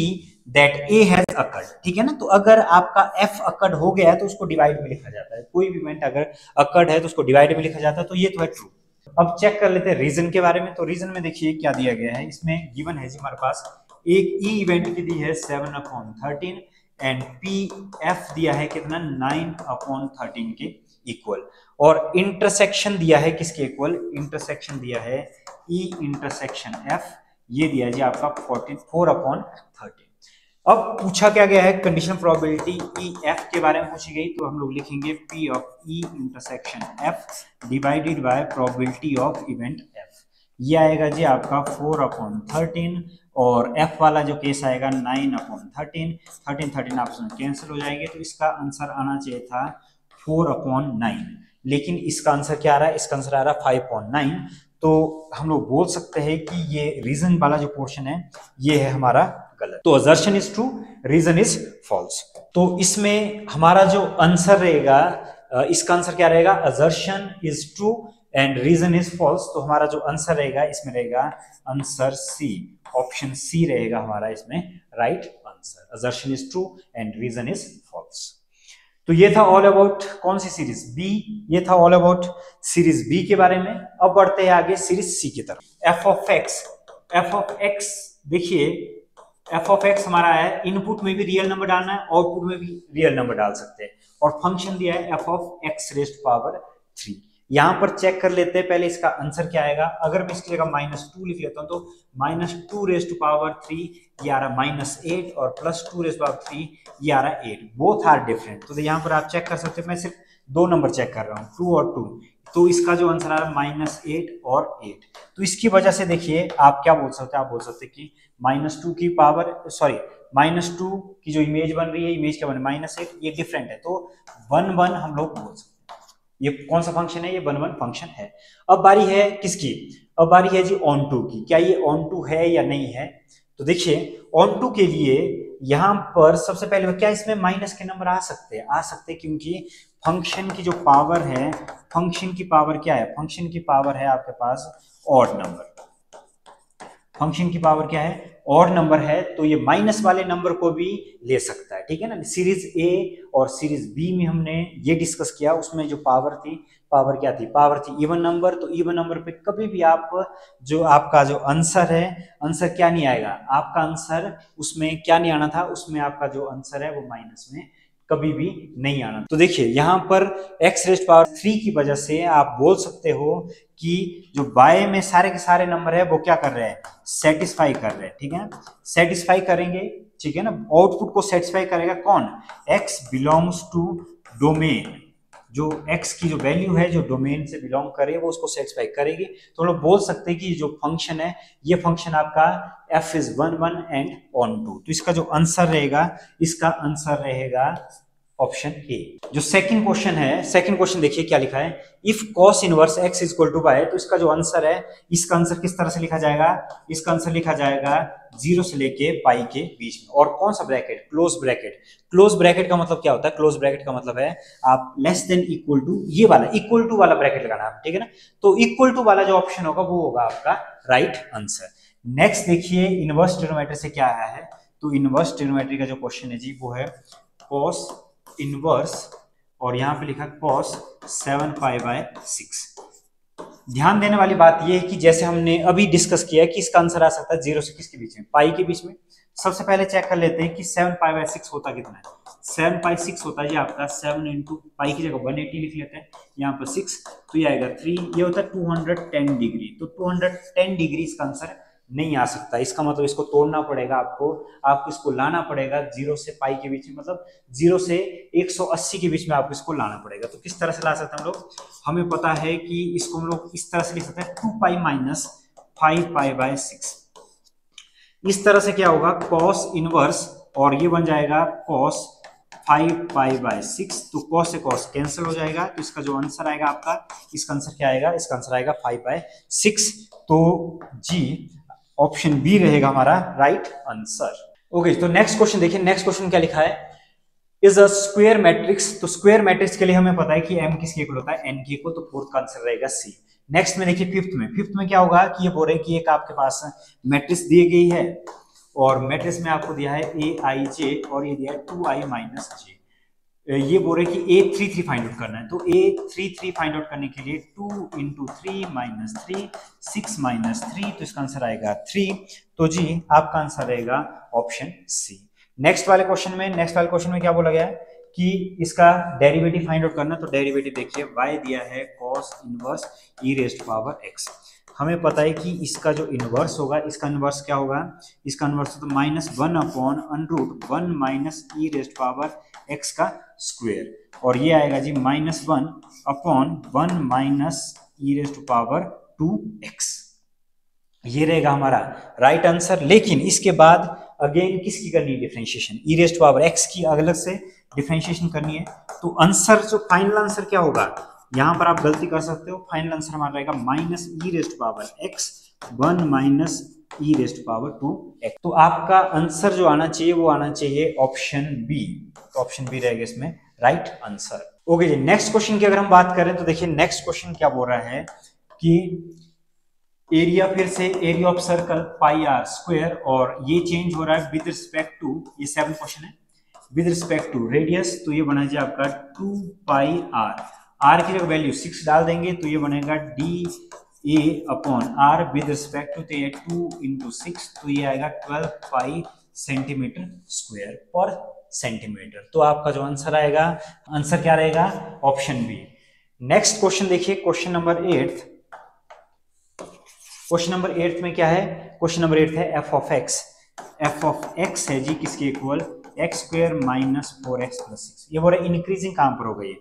S1: that A has occurred, ठीक है ना। तो अगर आपका F occurred हो गया है तो उसको डिवाइड में लिखा जाता है, कोई भी इवेंट अगर occurred है तो उसको डिवाइड में लिखा जाता है, तो ये तो है ट्रू। अब चेक कर लेते हैं रीजन के बारे में। तो रीजन में देखिए क्या दिया गया है, इसमें गिवन है जी हमारे पास एक E इवेंट की दी है 7/13 एंड PF दिया है कितना 9/13 के इक्वल, और इंटरसेक्शन दिया है किसके इक्वल, इंटरसेक्शन दिया है E इंटरसेक्शन F, ये दिया है जी आपका 4/13। अब पूछा क्या गया है, कंडीशनल प्रोबेबिलिटी EF के बारे में पूछी गई, तो हम लोग लिखेंगे P of E intersection F divided by probability of event F, ये आएगा जी आपका 4/13, और F वाला जो केस आएगा 9/13, 13 आपस में कैंसिल हो जाएंगे, तो इसका आंसर आना चाहिए था 4/9, लेकिन इसका आंसर क्या आ रहा है, इसका आंसर आ रहा है 5/9। तो हम लोग बोल सकते हैं कि ये रीजन वाला जो पोर्शन है ये है हमारा गलत। तो assertion is true, reason is false. तो इसमें हमारा जो आंसर रहेगा, इसका आंसर क्या रहेगा, assertion is true and reason is false. तो हमारा जो आंसर रहेगा इसमें रहेगा आंसर सी, ऑप्शन सी रहेगा हमारा इसमें right answer. Assertion is true and reason is false. तो ये था ऑल अबाउट कौन सी सीरीज, बी, ये था ऑल अबाउट सीरीज बी के बारे में। अब बढ़ते हैं आगे सीरीज सी की तरफ। एफ ऑफ एक्स देखिए, एफ ऑफ एक्स हमारा है, इनपुट में भी रियल नंबर डालना है, आउटपुट में भी रियल नंबर डाल सकते हैं, और फंक्शन दिया है f of x raised power 3। यहां पर चेक कर लेते हैं पहले इसका आंसर क्या आएगा। अगर मैं इसकी जगह -2 लिख लेता हूं तो -2 रेज्ड टू पावर 3 ये आ रहा -8, और +2 रेज्ड टू पावर 3 ये आ रहा 8, बोथ आर डिफरेंट। तो यहाँ पर आप चेक कर सकते हैं, मैं सिर्फ दो नंबर चेक कर रहा हूँ 2 और 2, तो इसका जो आंसर आ रहा है -8 और 8। तो इसकी वजह से देखिए आप क्या बोल सकते हैं, आप बोल सकते हैं कि -2 की पावर -2 की जो इमेज बन रही है, इमेज क्या बन -8, ये डिफरेंट है, तो 1 हम लोग बोल सकते हैं। ये कौन सा फंक्शन है, ये 1 फंक्शन है। अब बारी है किसकी, अब बारी है जी ऑन टू की। क्या ये ऑन टू है या नहीं है, तो देखिए ऑन टू के लिए यहां पर सबसे पहले क्या इसमें माइनस के नंबर आ सकते हैं, क्योंकि फंक्शन की जो पावर है, फंक्शन की पावर क्या है, फंक्शन की पावर है आपके पास ऑड नंबर, फंक्शन की पावर क्या है और नंबर है, तो ये माइनस वाले नंबर को भी ले सकता है, ठीक है ना। सीरीज ए और सीरीज बी में हमने ये डिस्कस किया, उसमें जो पावर थी, पावर क्या थी, पावर थी इवन नंबर। तो इवन नंबर पे कभी भी आप जो आपका जो आंसर है, आंसर क्या नहीं आएगा, आपका आंसर उसमें क्या नहीं आना था, उसमें आपका जो आंसर है वो माइनस में कभी भी नहीं आना। तो देखिए यहाँ पर x रेज़ पावर 3 की वजह से आप बोल सकते हो कि जो बाय में सारे के सारे नंबर है वो क्या कर रहे हैं, सेटिस्फाई कर रहे हैं, ठीक है ना, सेटिस्फाई करेंगे, ठीक है ना। आउटपुट को सेटिस्फाई करेगा कौन, x बिलोंग्स टू डोमेन, जो x की जो वैल्यू है जो डोमेन से बिलोंग करे वो उसको सेटिस्फाई करेगी। तो हम लोग बोल सकते हैं कि जो फंक्शन है ये फंक्शन आपका f is 1 1 and onto. तो इसका जो आंसर रहेगा, इसका आंसर रहेगा ऑप्शन ए। जो सेकंड क्वेश्चन है, सेकंड क्वेश्चन देखिए क्या लिखा है, if cos inverse x is equal to y, तो इसका जो आंसर है, इसका आंसर किस तरह से लिखा जाएगा, इसका आंसर लिखा जाएगा 0 से लेके पाई के बीच में, और कौन सा bracket, close bracket. Close bracket का मतलब क्या होता है, क्लोज ब्रैकेट का मतलब है आप लेस देन इक्वल टू, ये वाला इक्वल टू वाला ब्रैकेट लगाना है, ठीक है ना। तो इक्वल टू वाला जो ऑप्शन होगा वो होगा आपका राइट आंसर। नेक्स्ट देखिए इनवर्स ट्रिग्नोमेट्री से क्या आया है, तो इनवर्स ट्रिग्नोमेट्री का जो क्वेश्चन है जी वो है cos इनवर्स, और यहां पे लिखा cos 7 पाई बाय 6। ध्यान देने वाली बात यह है कि जैसे हमने अभी डिस्कस किया कि इसका आंसर आ सकता है 0 से किसके बीच में, पाई के बीच में। सबसे पहले चेक कर लेते हैं कि 7 पाई बाय 6 होता कितना है। 7 पाई 6 होता है जी आपका 7 इंटू पाई की जगह 180 लिख लेते हैं, यहाँ पर 6 तो ये आएगा 3, ये होता है 210 डिग्री। तो 210 डिग्री इसका आंसर नहीं आ सकता, इसका मतलब इसको तोड़ना पड़ेगा आपको इसको लाना पड़ेगा 0 से पाई के बीच में, मतलब 0 से 180 के बीच में आपको इसको लाना पड़ेगा। तो किस तरह से ला सकते हैं हम लोग, हमें पता है कि इसको हम लोग इस तरह से लिख सकते हैं 2 पाई माइनस 5 पाई बाय 6। इस तरह से क्या होगा cos इनवर्स, और ये बन जाएगा cos 5 पाई बाय 6, तो cos से cos कैंसिल हो जाएगा, तो इसका जो आंसर आएगा आपका, इसका आंसर क्या आएगा, इसका आंसर आएगा 5 बाय 6। तो जी ऑप्शन बी रहेगा हमारा राइट आंसर। ओके, तो नेक्स्ट क्वेश्चन देखिए, नेक्स्ट क्वेश्चन क्या लिखा है, इज अ स्क्वायर मैट्रिक्स। तो स्क्वायर मैट्रिक्स के लिए हमें पता है कि m किसके इक्वल होता है, n के इक्वल, तो फोर्थ का आंसर रहेगा सी। नेक्स्ट में देखिए फिफ्थ में क्या होगा कि ये बोल रहे हैं कि एक आपके पास मैट्रिक्स दी गई है, और मैट्रिक्स में आपको दिया है aij, और ये दिया है 2i माइनस जे। ये बोल रहे कि A33 फाइंड आउट करना है, तो A33 फाइंड आउट करने के लिए 2 इंटू 3 माइनस 3 6 माइनस 3, तो इसका आंसर आएगा 3। तो जी आपका आंसर रहेगा ऑप्शन सी। नेक्स्ट वाले क्वेश्चन में क्या बोला गया है कि इसका डेरिवेटिव फाइंड आउट करना, तो डेरिवेटिव देखिए y दिया है cos inverse e raised to power x। हमें पता है कि इसका जो इनवर्स होगा, इसका इनवर्स क्या होगा, इसका इनवर्स तो -1 upon √1 minus e raised to power x का स्क्वायर, और ये आएगा जी -1 upon 1 minus e raised to power 2x। ये रहेगा हमारा राइट आंसर। लेकिन इसके बाद अगेन किसकी करनी है differentiation, e raised to power x की अलग से डिफरेंशिएशन करनी है। तो आंसर जो फाइनल आंसर क्या होगा, यहां पर आप गलती कर सकते हो, फाइनल आंसर हमारा रहेगा minus e raised to power x 1 minus e raised to power 2x। तो आपका आंसर जो आना चाहिए वो आना चाहिए ऑप्शन बी, तो ऑप्शन बी रहेगा इसमें राइट आंसर। ओके जी, नेक्स्ट क्वेश्चन की अगर हम बात करें तो देखिए नेक्स्ट क्वेश्चन क्या बोल रहा है कि एरिया, फिर से area of circle pi r square, और ये चेंज हो रहा है विद रिस्पेक्ट टू, ये 7 क्वेश्चन है, विद रिस्पेक्ट टू रेडियस, तो ये बना जाए आपका 2 पाई आर, आर की जगह वैल्यू 6 डाल देंगे तो ये बनेगा d a upon r with respect to, तो ये 2 इंटू 6, तो ये आएगा 12 पाई सेंटीमीटर स्क्वायर पर सेंटीमीटर। तो आपका जो आंसर आएगा, आंसर क्या रहेगा, ऑप्शन बी। नेक्स्ट क्वेश्चन देखिए, क्वेश्चन नंबर 8। क्वेश्चन नंबर 8 में क्या है, क्वेश्चन नंबर 8 है f of x। f of x है जी किसके equal, x square minus 4x plus 6। ये बोल रहा है इंक्रीजिंग कहां पर हो गई है,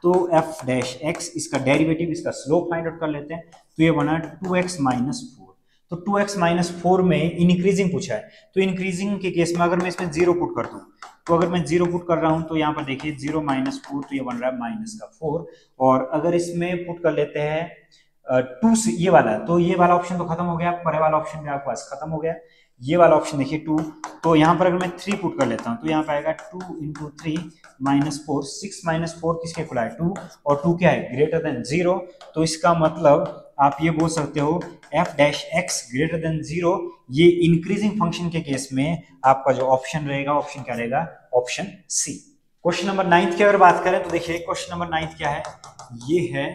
S1: तो f डैश x, इसका डेरिवेटिव, इसका स्लोप फाइंड आउट कर लेते हैं, तो ये बना 2x माइनस 4। तो 2x माइनस 4 में इंक्रीजिंग पूछा है, तो इंक्रीजिंग के केस में अगर मैं इसमें 0 पुट कर दूं, तो अगर मैं 0 पुट कर रहा हूं तो यहाँ पर देखिए 0 माइनस 4, तो ये बन रहा है माइनस का 4, और अगर इसमें पुट कर लेते हैं 2 से ये वाला, तो ये वाला ऑप्शन तो खत्म हो गया, परे वाला ऑप्शन भी आपके पास खत्म हो गया, ये वाला ऑप्शन देखिए 2, तो यहाँ पर अगर मैं 3 पुट कर लेता हूँ तो यहाँ पे आएगा 2 इंटू 3 माइनस 4, 6 माइनस 4 किसके इक्वल है 2, और 2 क्या है ग्रेटर देन 0, तो इसका मतलब आप ये बोल सकते हो f dash x greater than 0, ये इंक्रीजिंग फंक्शन के केस में आपका जो ऑप्शन रहेगा, ऑप्शन क्या रहेगा, ऑप्शन सी। क्वेश्चन नंबर 9 की अगर बात करें तो देखिए क्वेश्चन नंबर 9 क्या है, ये है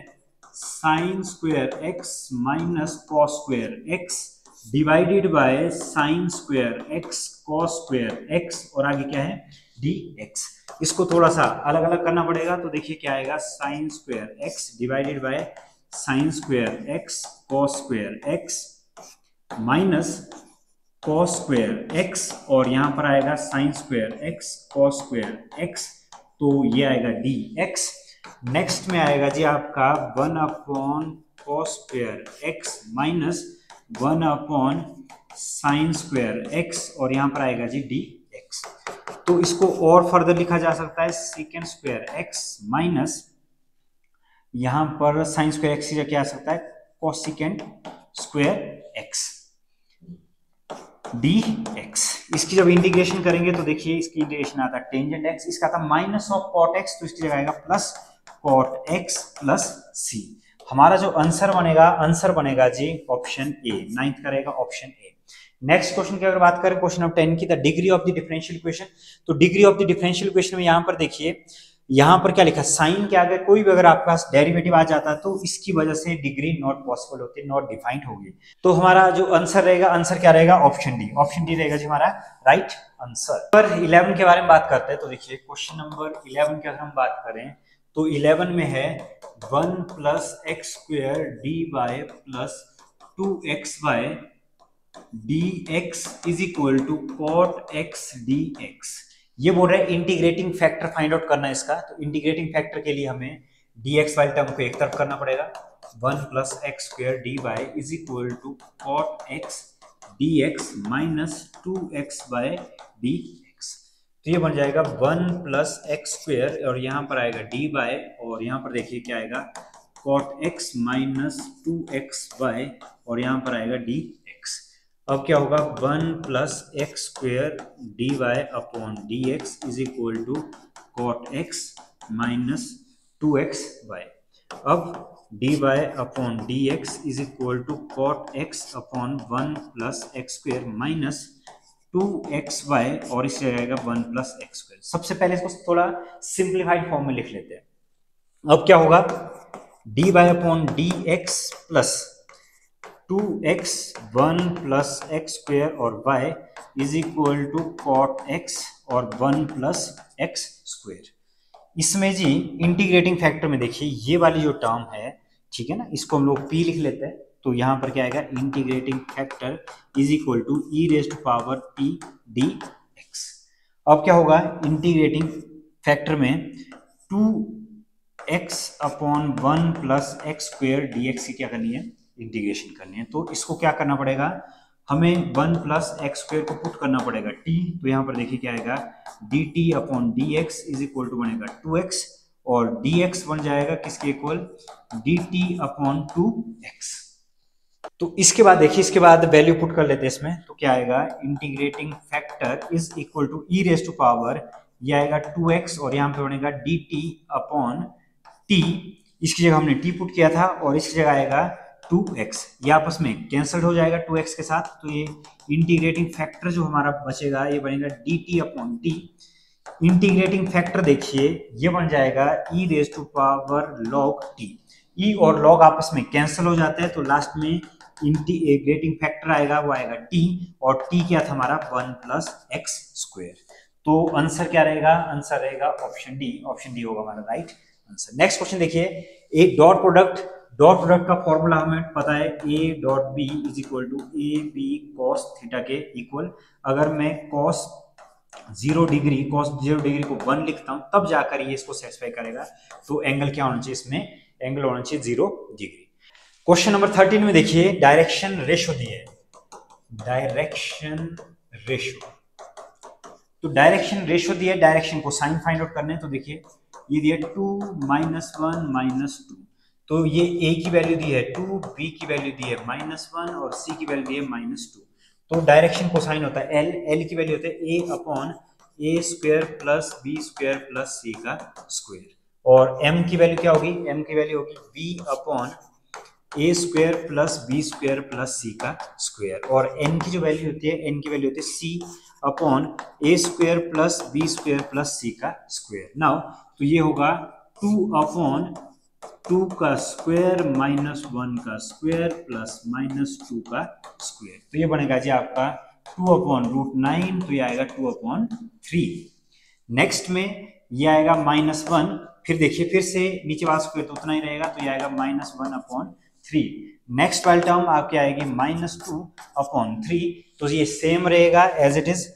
S1: sine square x minus cos square x divided by sine square x cos square x, और आगे क्या है dx। इसको थोड़ा सा अलग अलग करना पड़ेगा, तो देखिए क्या आएगा, sine square x divided by sine square x cos square x minus cos square x, और यहां पर आएगा sine square x cos square x, तो ये आएगा dx। नेक्स्ट में आएगा जी आपका 1 upon cos square x minus 1 upon sine square x, और यहां पर आएगा जी dx। तो इसको और फर्दर लिखा जा सकता है सेकेंड स्क्वायर एक्स माइनस यहां पर साइन स्क्वायर एक्स की क्या आ सकता है cosecant square x d x. इसकी जब इंटीग्रेशन करेंगे तो देखिए इसकी इंटीग्रेशन आता है टेंजेंट एक्स, इसका आता माइनस ऑफ कॉट एक्स, तो इसकी जगह आएगा प्लस कॉट एक्स प्लस सी। हमारा जो आंसर बनेगा जी ऑप्शन ए, नाइन्थ का रहेगा ऑप्शन ए। नेक्स्ट क्वेश्चन की अगर बात करें क्वेश्चन नंबर 10 की, the degree of the differential equation. तो degree of the differential equation में यहां पर देखिए यहां पर क्या लिखा, साइन के आगे कोई भी अगर आपके पास डेरिवेटिव आ जाता है तो इसकी वजह से डिग्री नॉट पॉसिबल होती है, नॉट डिफाइंड होगी। तो हमारा जो आंसर रहेगा, आंसर क्या रहेगा ऑप्शन डी, ऑप्शन डी रहेगा जी हमारा राइट आंसर। पर 11 के बारे में बात करते हैं तो देखिए क्वेश्चन नंबर 11 की अगर हम बात करें तो 11 में है 1 plus x square d y plus 2xy dx is equal to cot x dx। ये बोल रहा है इंटीग्रेटिंग फैक्टर फाइंड आउट करना है इसका। तो इंटीग्रेटिंग फैक्टर के लिए हमें dx वाले टर्म को एक तरफ करना पड़ेगा, 1 plus x square d y is equal to cot x dx minus 2xy dx। तो ये बन जाएगा 1 प्लस एक्स स्क्वायर और यहाँ पर आएगा डी वाई और यहाँ पर देखिए क्या आएगा कॉट एक्स माइनस 2xy और यहाँ पर आएगा dx। अब क्या होगा 1 plus x square d y upon d x is equal to cot x minus 2xy। अब d y upon d x is equal to cot x upon 1 plus x square minus 2xy और इससे रहेगा 1 plus x square. सबसे पहले इसको थोड़ा simplified form में लिख लेते हैं। अब क्या होगा d y upon d x plus 2x 1 plus x square और y is equal to cot x और 1 प्लस एक्स स्क्वायर। इसमें जी इंटीग्रेटिंग फैक्टर में देखिए ये वाली जो टर्म है, ठीक है ना, इसको हम लोग p लिख लेते हैं। तो यहां पर क्या आएगा integrating factor is equal to e raise to power p dx। अब क्या होगा इंटीग्रेटिंग फैक्टर में 2x upon 1 plus x square dx की क्या करनी है इंटीग्रेशन करनी है। तो इसको क्या करना पड़ेगा हमें 1 प्लस एक्स स्क्वायर को पुट करना पड़ेगा t। तो यहाँ पर देखिए क्या आएगा dt upon dx is equal to बनेगा 2x और dx बन जाएगा किसके इक्वल dt अपॉन 2x। तो इसके बाद देखिए इसके बाद वैल्यू पुट कर लेते हैं इसमें। तो क्या आएगा integrating factor is equal to e raise to power ये आएगा 2x और यहाँ पे बनेगा dt अपॉन t। इसकी जगह हमने t पुट किया था और इसकी जगह आएगा 2x, ये आपस में कैंसल्ड हो जाएगा 2x के साथ। तो ये इंटीग्रेटिंग फैक्टर जो हमारा बचेगा ये बनेगा dt upon t। Integrating factor देखिए ये बन जाएगा e raise to power log t। e और log आपस में कैंसिल हो जाते हैं तो लास्ट में इंटीग्रेटिंग फैक्टर आएगा वो आएगा t और t क्या था हमारा 1 प्लस एक्स स्क्वायर। तो आंसर क्या रहेगा, आंसर रहेगा ऑप्शन डी, ऑप्शन डी होगा हमारा राइट आंसर। नेक्स्ट क्वेश्चन देखिए एक डॉट प्रोडक्ट का फॉर्मूला हमें पता है a dot B is equal to A B cos theta के इक्वल। अगर मैं कॉस 0 डिग्री को 1 लिखता हूं तब जाकर ये इसको सेटिस्फाई करेगा। तो एंगल क्या होना चाहिए इसमें, एंगल होना चाहिए 0 डिग्री। क्वेश्चन नंबर 13 में देखिए डायरेक्शन रेशो दी है, डायरेक्शन रेशो। तो डायरेक्शन रेशो दिया है, डायरेक्शन को साइन फाइंड आउट करने। तो देखिए ये दिया 2 -1 -2। तो ये a की वैल्यू दी है 2, b की वैल्यू दी है -1 और c की वैल्यू दी है -2। तो डायरेक्शन कोसाइन होता है l की वैल्यू होता है a upon a square plus b square plus c का स्क्वायर। और m की वैल्यू क्या होगी, m की वैल्यू होगी b upon a square plus b square plus c का स्क्वायर। और n की जो वैल्यू होती है, n की वैल्यू होती है c upon a square plus b square plus c का स्क्वायर। नाउ तो ये होगा 2 अपॉन 2 का स्क्वायर -1 का स्क्वायर प्लस -2 का स्क्वायर। तो ये बनेगा जी आपका 2 अपॉन √9। तो ये आएगा 2 अपॉन 3। नेक्स्ट में ये आएगा -1, फिर देखिए फिर से नीचे वाला स्क्वायर तो उतना ही रहेगा। तो ये आएगा -1 अपॉन 3। नेक्स्ट वाली टर्म आपकी आएगी -2 अपॉन 3। तो ये सेम रहेगा एज इट इज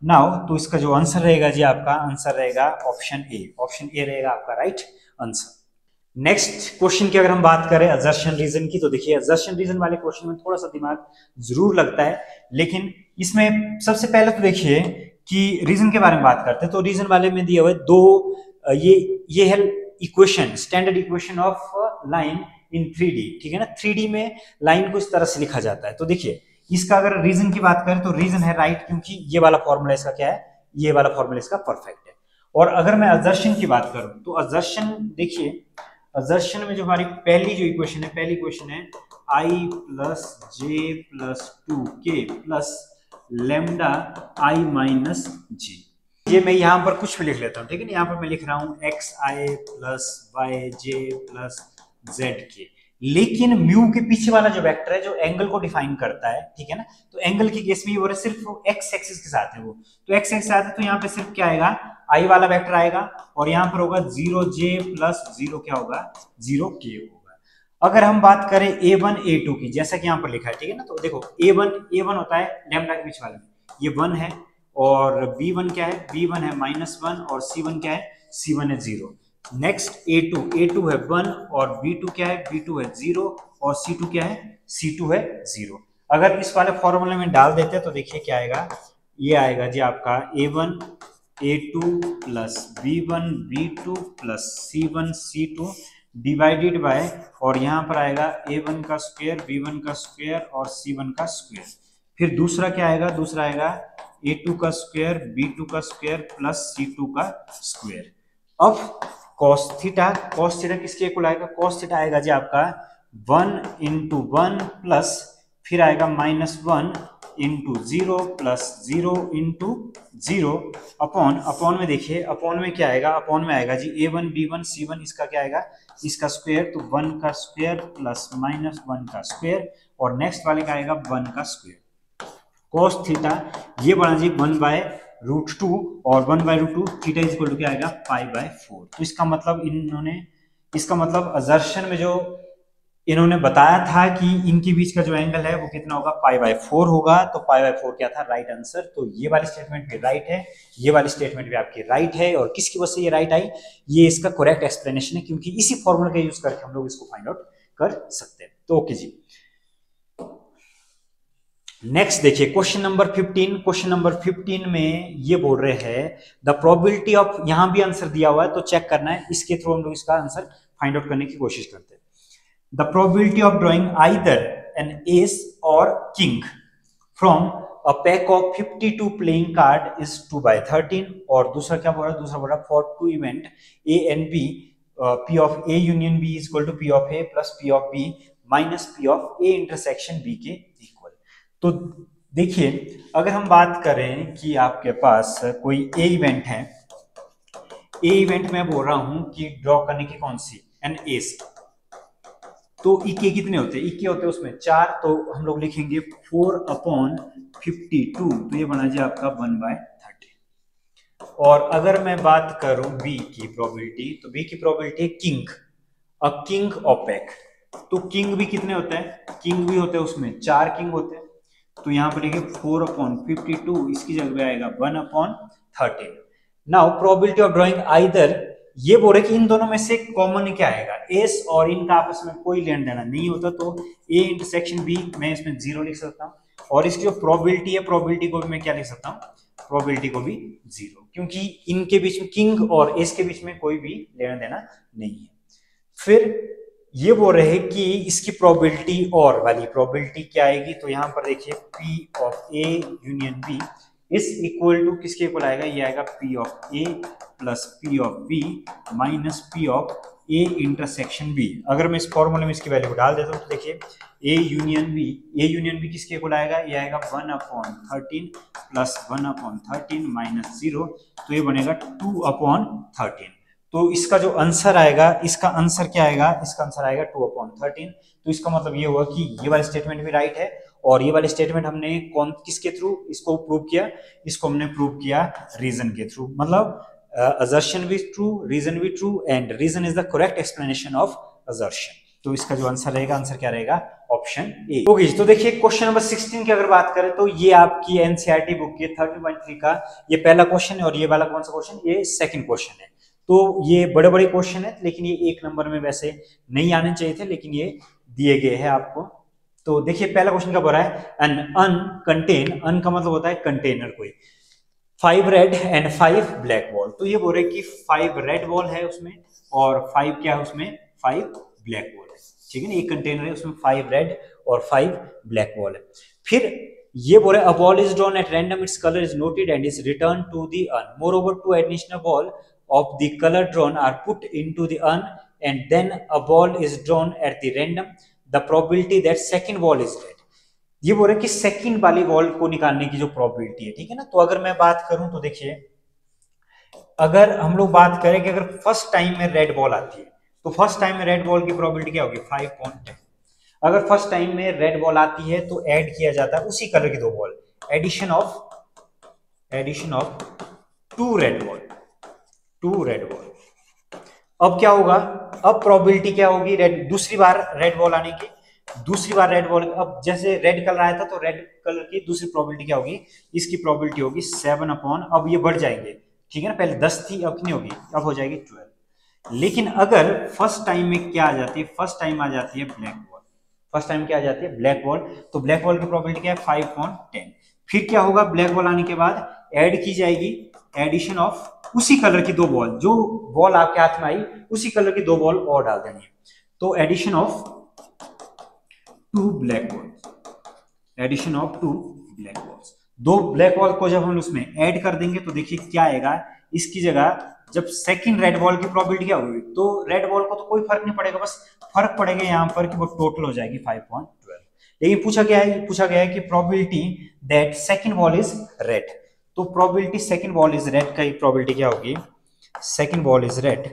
S1: नाउ। तो इसका जो आंसर रहेगा जी आपका आंसर रहेगा ऑप्शन ए, ऑप्शन ए रहेगा आपका राइट आंसर। नेक्स्ट क्वेश्चन की अगर हम बात करें असर्शन रीजन की, तो देखिए असर्शन रीजन वाले क्वेश्चन में थोड़ा सा दिमाग जरूर लगता है, लेकिन इसमें सबसे पहले तो देखिए कि रीजन के बारे में बात करते हैं, तो रीजन वाले में दिया हुआ है दो, ये है equation, standard equation of line in 3D, ठीक है ना। 3D में लाइन को इस तरह से लिखा जाता है। तो देखिए इसका अगर रीजन की बात करें तो रीजन है राइट, क्योंकि ये वाला फॉर्मूला इसका क्या है, ये वाला फॉर्मूला इसका परफेक्ट है। और अगर मैं असर्शन की बात करूं तो असर्शन, देखिए असर्शन में जो हमारी पहली जो इक्वेशन है, पहली इक्वेशन है i plus J plus 2k plus lambda i minus J. ये मैं यहाँ पर कुछ भी लिख लेता हूँ, ठीक है ना। यहाँ पर मैं लिख रहा हूँ xi प्लस वाई जे प्लस जेड के, लेकिन म्यू के पीछे वाला जो वेक्टर है जो एंगल को डिफाइन करता है, ठीक है ना, तो एंगल की केस में ये हो रहा है सिर्फ एक्स एक्सिस के साथ है वो, तो एक्स एक्सिस साथ है, तो यहाँ पे सिर्फ क्या आएगा, आई वाला वेक्टर आएगा, और यहाँ पर होगा 0j प्लस 0 क्या होगा, 0k होगा। अगर हम बात करें a1 a2 की, जैसा कि यहाँ पर लिखा है, ठीक है ना, तो देखो a1 होता है लैम्डा के पीछे वाले में, ये 1 है, और b1 क्या है, b1 है -1, और c1 क्या है, c1 है 0। नेक्स्ट a2 है 1, और b2 क्या है, b2 है 0, और c2 क्या है, c2 है 0। अगर इस वाले फॉर्मूले में डाल देते हैं तो देखिए क्या आएगा, ये आएगा जी आपका a1 a2 plus b1 b2 plus c1 c2 divided by, और यहाँ पर आएगा a1 का स्क्वायर, b1 का स्क्वायर और c1 का स्क्वायर। फिर दूसरा क्या आएगा, दूसरा आएगा a2 का स्क्वायर b2 का स्क्वायर प्लस c2 का स्क्वायर। अब cos थीटा किसके इक्वल आएगा, cos थीटा आएगा जी आपका 1 इंटू 1 प्लस फिर आएगा -1 इंटू 0 प्लस 0 इंटू 0 अपॉन में देखिए, अपॉन में क्या आएगा, अपॉन में आएगा जी a1 b1 c1, इसका क्या आएगा, इसका स्क्वायर, तो 1 का स्क्वायर प्लस -1 का स्क्वायर, और नेक्स्ट वाले का आएगा 1 का स्क्वायर। cos थीटा ये बना जी 1/√2, और 1/√2 थीटा इज इक्वल टू क्या आएगा, π/4। तो इसका मतलब असर्शन में जो इन्होंने बताया था कि इनके बीच का जो एंगल है वो कितना होगा, π/4 होगा। तो π/4 क्या था, राइट आंसर। तो ये वाली स्टेटमेंट भी राइट है, ये वाली स्टेटमेंट भी आपकी राइट है। और किसकी वजह से ये राइट आई, ये इसका करेक्ट एक्सप्लेनेशन है, क्योंकि इसी फॉर्मूला का यूज करके हम लोग इसको फाइंड आउट कर सकते हैं। तो ओके जी, नेक्स्ट देखिए क्वेश्चन नंबर 15। क्वेश्चन नंबर 15 में ये बोल रहे हैं द प्रोबेबिलिटी ऑफ, यहां भी आंसर दिया हुआ है तो चेक करना है, इसके थ्रू हम लोग इसका आंसर फाइंड आउट करने की कोशिश करते हैं। The probability of drawing either an ace or king from a pack of 52 playing card is 2/13। और दूसरा क्या बोल रहा है, दूसरा बोल रहा है for two event A and B, P of A union B is equal to P of A plus P of B minus P of A intersection B के इक्वल। तो देखिए अगर हम बात करें कि आपके पास कोई A इवेंट है, A इवेंट में बोल रहा हूं कि ड्रॉ करने की कौन सी, एन एस, तो इक्के कितने होते हैं, इक्के होते हैं उसमें 4, तो हम लोग लिखेंगे 4/52, तो ये बना जाए आपका 1/30। और अगर मैं बात करूं बी की प्रोबेबिलिटी, तो बी की प्रोबेबिलिटी किंग, अ किंग ओपेक, तो किंग भी कितने होते हैं, किंग भी होते हैं उसमें 4 किंग होते हैं, तो यहां पर लिखिए 4/52, इसकी जगह पे आएगा 1/13। Now probability of drawing either, ये बोल रहे कि इन दोनों में से कॉमन क्या आएगा, एस और इनका आपस में कोई लेन देना नहीं होता, तो ए इंटरसेक्शन बी मैं इसमें 0 लिख सकता हूँ, और इसकी जो प्रोबेबिलिटी है, प्रोबेबिलिटी को भी मैं क्या लिख सकता हूँ, प्रोबेबिलिटी को भी 0, क्योंकि इनके बीच में किंग और एस के बीच में कोई भी लेना देना नहीं है। फिर ये बोल रहे हैं कि इसकी प्रोबेबिलिटी और वाली प्रोबेबिलिटी क्या आएगी, तो यहां पर देखिए P of A union B is equal to किसके इक्वल आएगा, ये आएगा P of A plus P of B minus P of A intersection B। अगर मैं इस फॉर्मूले में इसकी वैल्यू को डाल देता हूँ तो देखिए A यूनियन B किसके इक्वल आएगा, ये आएगा 1/13 प्लस 1/13 माइनस 0, तो ये बनेगा 2/13। तो इसका जो आंसर आएगा, इसका आंसर क्या आएगा, इसका आंसर आएगा 2/13। तो इसका मतलब ये हुआ कि ये वाली स्टेटमेंट भी राइट है, और ये वाली स्टेटमेंट हमने किसके थ्रू इसको प्रूव किया, इसको हमने प्रूव किया रीजन के थ्रू। मतलब असर्शन भी ट्रू, रीजन भी true, and reason is the correct explanation of assertion. तो इसका जो आंसर रहेगा, आंसर क्या रहेगा, ऑप्शन ए। ओके, तो देखिए क्वेश्चन नंबर 16 की अगर बात करें तो ये आपकी एनसीईआरटी बुक के 30.3 का ये पहला क्वेश्चन है, और ये वाला कौन सा क्वेश्चन, ये सेकंड क्वेश्चन है। तो ये बड़े बड़े क्वेश्चन है, लेकिन ये 1 नंबर में वैसे नहीं आने चाहिए थे, लेकिन ये दिए गए हैं आपको। तो देखिए पहला क्वेश्चन क्या बोल रहा है, अन कंटेन, अन का मतलब होता है कंटेनर कोई, 5 रेड एंड 5 ब्लैक बॉल। तो ये बोल रहे कि 5 रेड बॉल है उसमें और 5 क्या है उसमें, 5 ब्लैक बॉल है। ठीक है ना, एक कंटेनर है उसमें 5 रेड और 5 ब्लैक बॉल है। फिर ये बोल रहे a ball is drawn at random, its colour is noted and is return to the urn. Moreover 2 additional ball of the color drawn are put into the urn and then a ball is drawn at the random, the probability that second ball is red। ये बोल रहे कि second वाली ball को निकालने की जो probability है, ठीक है ना। तो अगर मैं बात करूं तो देखिए, अगर हम लोग बात करें कि अगर फर्स्ट टाइम में रेड बॉल आती है तो फर्स्ट टाइम में रेड बॉल की प्रोबेबिलिटी क्या होगी, 5.10। अगर फर्स्ट टाइम में रेड बॉल आती है तो ऐड किया जाता है उसी कलर की दो ball, addition of 2 red ball, 2 red ball. अब क्या होगा, अब प्रोबेबिलिटी क्या होगी, रेड दूसरी बार रेड बॉल आने की, दूसरी बार रेड बॉल, अब जैसे रेड कलर आया था तो रेड कलर की दूसरी प्रोबेबिलिटी क्या होगी, इसकी प्रोबेबिलिटी होगी 7 अब ये बढ़ जाएंगे, ठीक है ना, पहले 10 थी अब कितनी होगी, अब हो जाएगी 12। लेकिन अगर फर्स्ट टाइम में क्या आ जाती है, फर्स्ट टाइम आ जाती है ब्लैक बॉल, फर्स्ट टाइम क्या आ जाती है, ब्लैक बॉल, तो ब्लैक बॉल की प्रोबेबिलिटी क्या है, 5.10। फिर क्या होगा, ब्लैक बॉल आने के बाद ऐड की जाएगी, एडिशन ऑफ उसी कलर की दो बॉल, जो बॉल आपके हाथ में आई उसी कलर की दो बॉल और डाल देनी है, तो addition of 2 black balls, addition of 2 black balls. दो ब्लैक बॉल को जब हम उसमें ऐड कर देंगे तो देखिए क्या आएगा, इसकी जगह जब सेकंड रेड बॉल की प्रोबेबिलिटी क्या होगी, तो रेड बॉल को तो कोई फर्क नहीं पड़ेगा, बस फर्क पड़ेगा यहाँ पर कि वो टोटल हो जाएगी 5.12। लेकिन पूछा गया है कि probability that second ball is red, तो probability second ball is red का प्रोबेबिलिटी क्या होगी, second ball is red,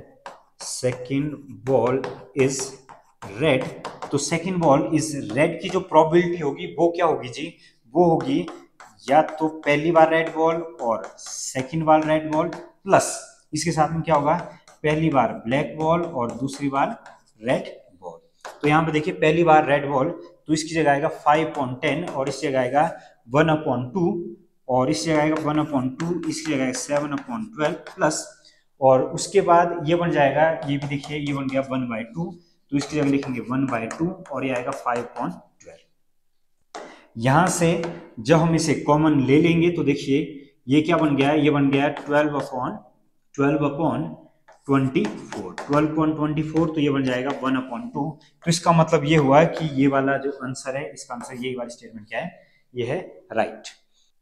S1: second ball is red, तो सेकंड बॉल इज रेड की जो प्रोबेबिलिटी होगी वो क्या होगी जी, वो होगी या तो पहली बार रेड बॉल और सेकंड बार रेड बॉल प्लस इसके साथ में क्या होगा, पहली बार ब्लैक बॉल और दूसरी बार रेड बॉल। तो यहाँ पे देखिए पहली बार रेड बॉल तो इसकी जगह आएगा 5.10 और इसकी जगह आएगा 1/2 और इसकी जगह आएगा 1/2, इसकी जगह 7/12 प्लस, और उसके बाद ये बन जाएगा, ये भी देखिए ये बन गया 1/2, तो इसकी जगह लिखेंगे 1/2 और ये आएगा 5.12। यहां से जब हम इसे कॉमन ले लेंगे तो देखिए ये क्या बन गया है, ये बन गया 12/24, तो ये बन जाएगा 1/2। तो इसका मतलब ये हुआ कि ये वाला जो आंसर है, इसका आंसर यही वाली स्टेटमेंट क्या है, ये है राइट।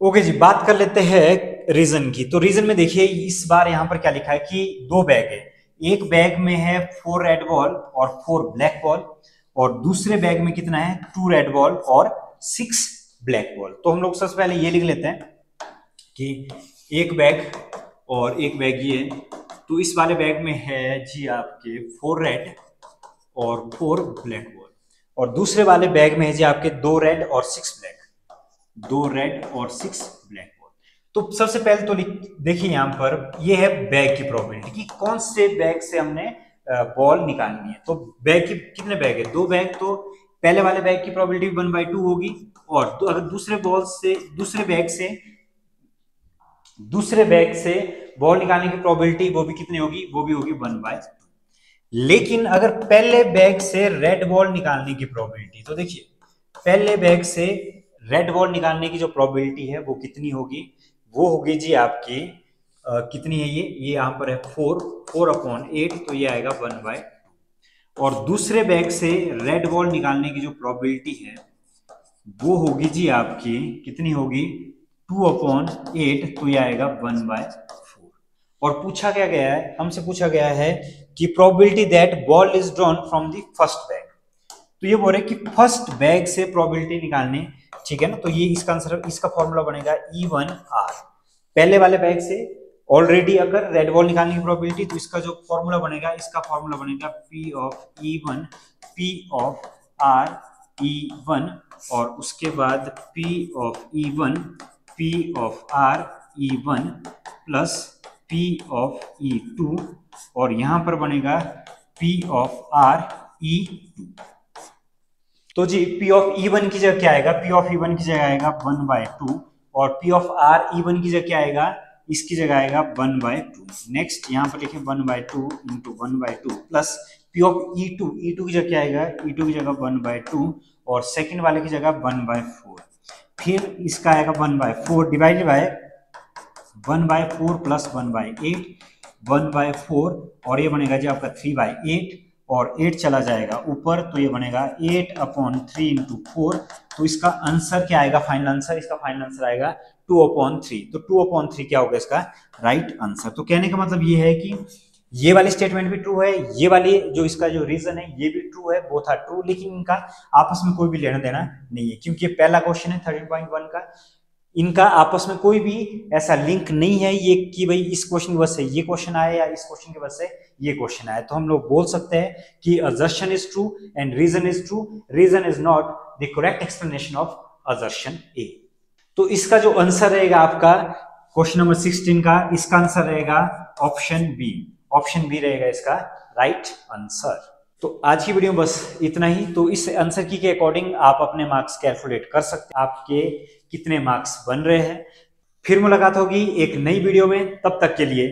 S1: ओके जी, बात कर लेते हैं रीजन की। तो रीजन में देखिए इस बार यहाँ पर क्या लिखा है कि 2 बैग है, एक बैग में है 4 रेड बॉल और 4 ब्लैक बॉल और दूसरे बैग में कितना है, 2 रेड बॉल और 6 ब्लैक बॉल। तो हम लोग सबसे पहले ये लिख लेते हैं कि एक बैग और एक बैग ये, तो इस वाले बैग में है जी आपके 4 रेड और 4 ब्लैक बॉल और दूसरे वाले बैग में है जी आपके 2 रेड और 6 ब्लैक, 2 रेड और 6 ब्लैक बॉल। तो सबसे पहले तो देखिए यहाँ पर ये है बैग की प्रोबेबिलिटी कि कौन से बैग से हमने बॉल निकालनी है। तो बैग की कितने बैग है, 2 बैग, तो पहले वाले बैग की प्रोबेबिलिटी 1/2 होगी और अगर दूसरे बैग से बॉल निकालने की प्रोबेबिलिटी वो भी कितनी होगी, वो भी होगी 1/2। लेकिन अगर पहले बैग से रेड बॉल निकालने की प्रोबेबिलिटी, तो देखिए पहले बैग से रेड बॉल निकालने की जो प्रोबेबिलिटी है वो कितनी होगी, वो होगी जी आपकी कितनी है, ये यहां पर है 4/8, तो ये आएगा 1/2। और दूसरे बैग से रेड बॉल निकालने की जो प्रोबेबिलिटी है वो होगी जी आपकी कितनी होगी, 2/8, तो ये आएगा 1/4। और पूछा क्या गया है, हमसे पूछा गया है कि probability that ball is drawn from the first bag, तो ये बोल रहे कि फर्स्ट बैग से प्रोबेबिलिटी निकालने, ठीक है ना। तो ये इसका आंसर, इसका फॉर्मूला बनेगा E1R, पहले वाले बैग से ऑलरेडी अगर रेड बॉल निकालने की प्रोबेबिलिटी, तो इसका जो फॉर्मूला बनेगा, इसका फॉर्मूला बनेगा P of E1 P of R E1 और उसके बाद P of E1 P of R E1 plus P of E2 और यहां पर बनेगा P ऑफ R E2। तो जी P ऑफ E1 की जगह क्या आएगा, P ऑफ E1 की जगह आएगा 1/2 और P ऑफ R E1 की जगह क्या आएगा, इसकी जगह आएगा 1/2। नेक्स्ट यहाँ पर लिखें 1/2 into 1/2 plus P of E2 की जगह क्या आएगा, E2 की जगह 1/2 और सेकंड वाले की जगह 1/4, फिर इसका आएगा 1/4 डिवाइडेड बाय 1/4 प्लस 1/8, 1/4 और ये बनेगा जी आपका 3/8 और 8 चला जाएगा ऊपर तो ये बनेगा 8/3 × 4। तो इसका आंसर क्या आएगा, फाइनल आंसर, इसका फाइनल आंसर आएगा 2/3। तो 2/3 क्या होगा इसका राइट आंसर। तो कहने का मतलब ये है कि ये वाली स्टेटमेंट भी ट्रू है, ये वाली जो इसका जो रीजन है ये भी ट्रू है, बोथ आर ट्रू, लेकिन इनका आपस में कोई भी लेना देना नहीं है क्योंकि ये पहला क्वेश्चन है 13.1 का, इनका आपस में कोई भी ऐसा लिंक नहीं है ये कि भाई इस क्वेश्चन की वजह से ये क्वेश्चन आया या इस क्वेश्चन की वजह से ये क्वेश्चन आया। तो हम लोग बोल सकते हैं कि assertion is true and reason is true, reason is not the correct explanation of assertion A। तो इसका जो आंसर रहेगा आपका क्वेश्चन नंबर 16 का, इसका आंसर रहेगा ऑप्शन बी, ऑप्शन बी रहेगा इसका राइट आंसर। तो आज की वीडियो में बस इतना ही। तो इस आंसर की के अकॉर्डिंग आप अपने मार्क्स कैलकुलेट कर सकते हैं, आपके कितने मार्क्स बन रहे हैं। फिर मुलाकात होगी एक नई वीडियो में, तब तक के लिए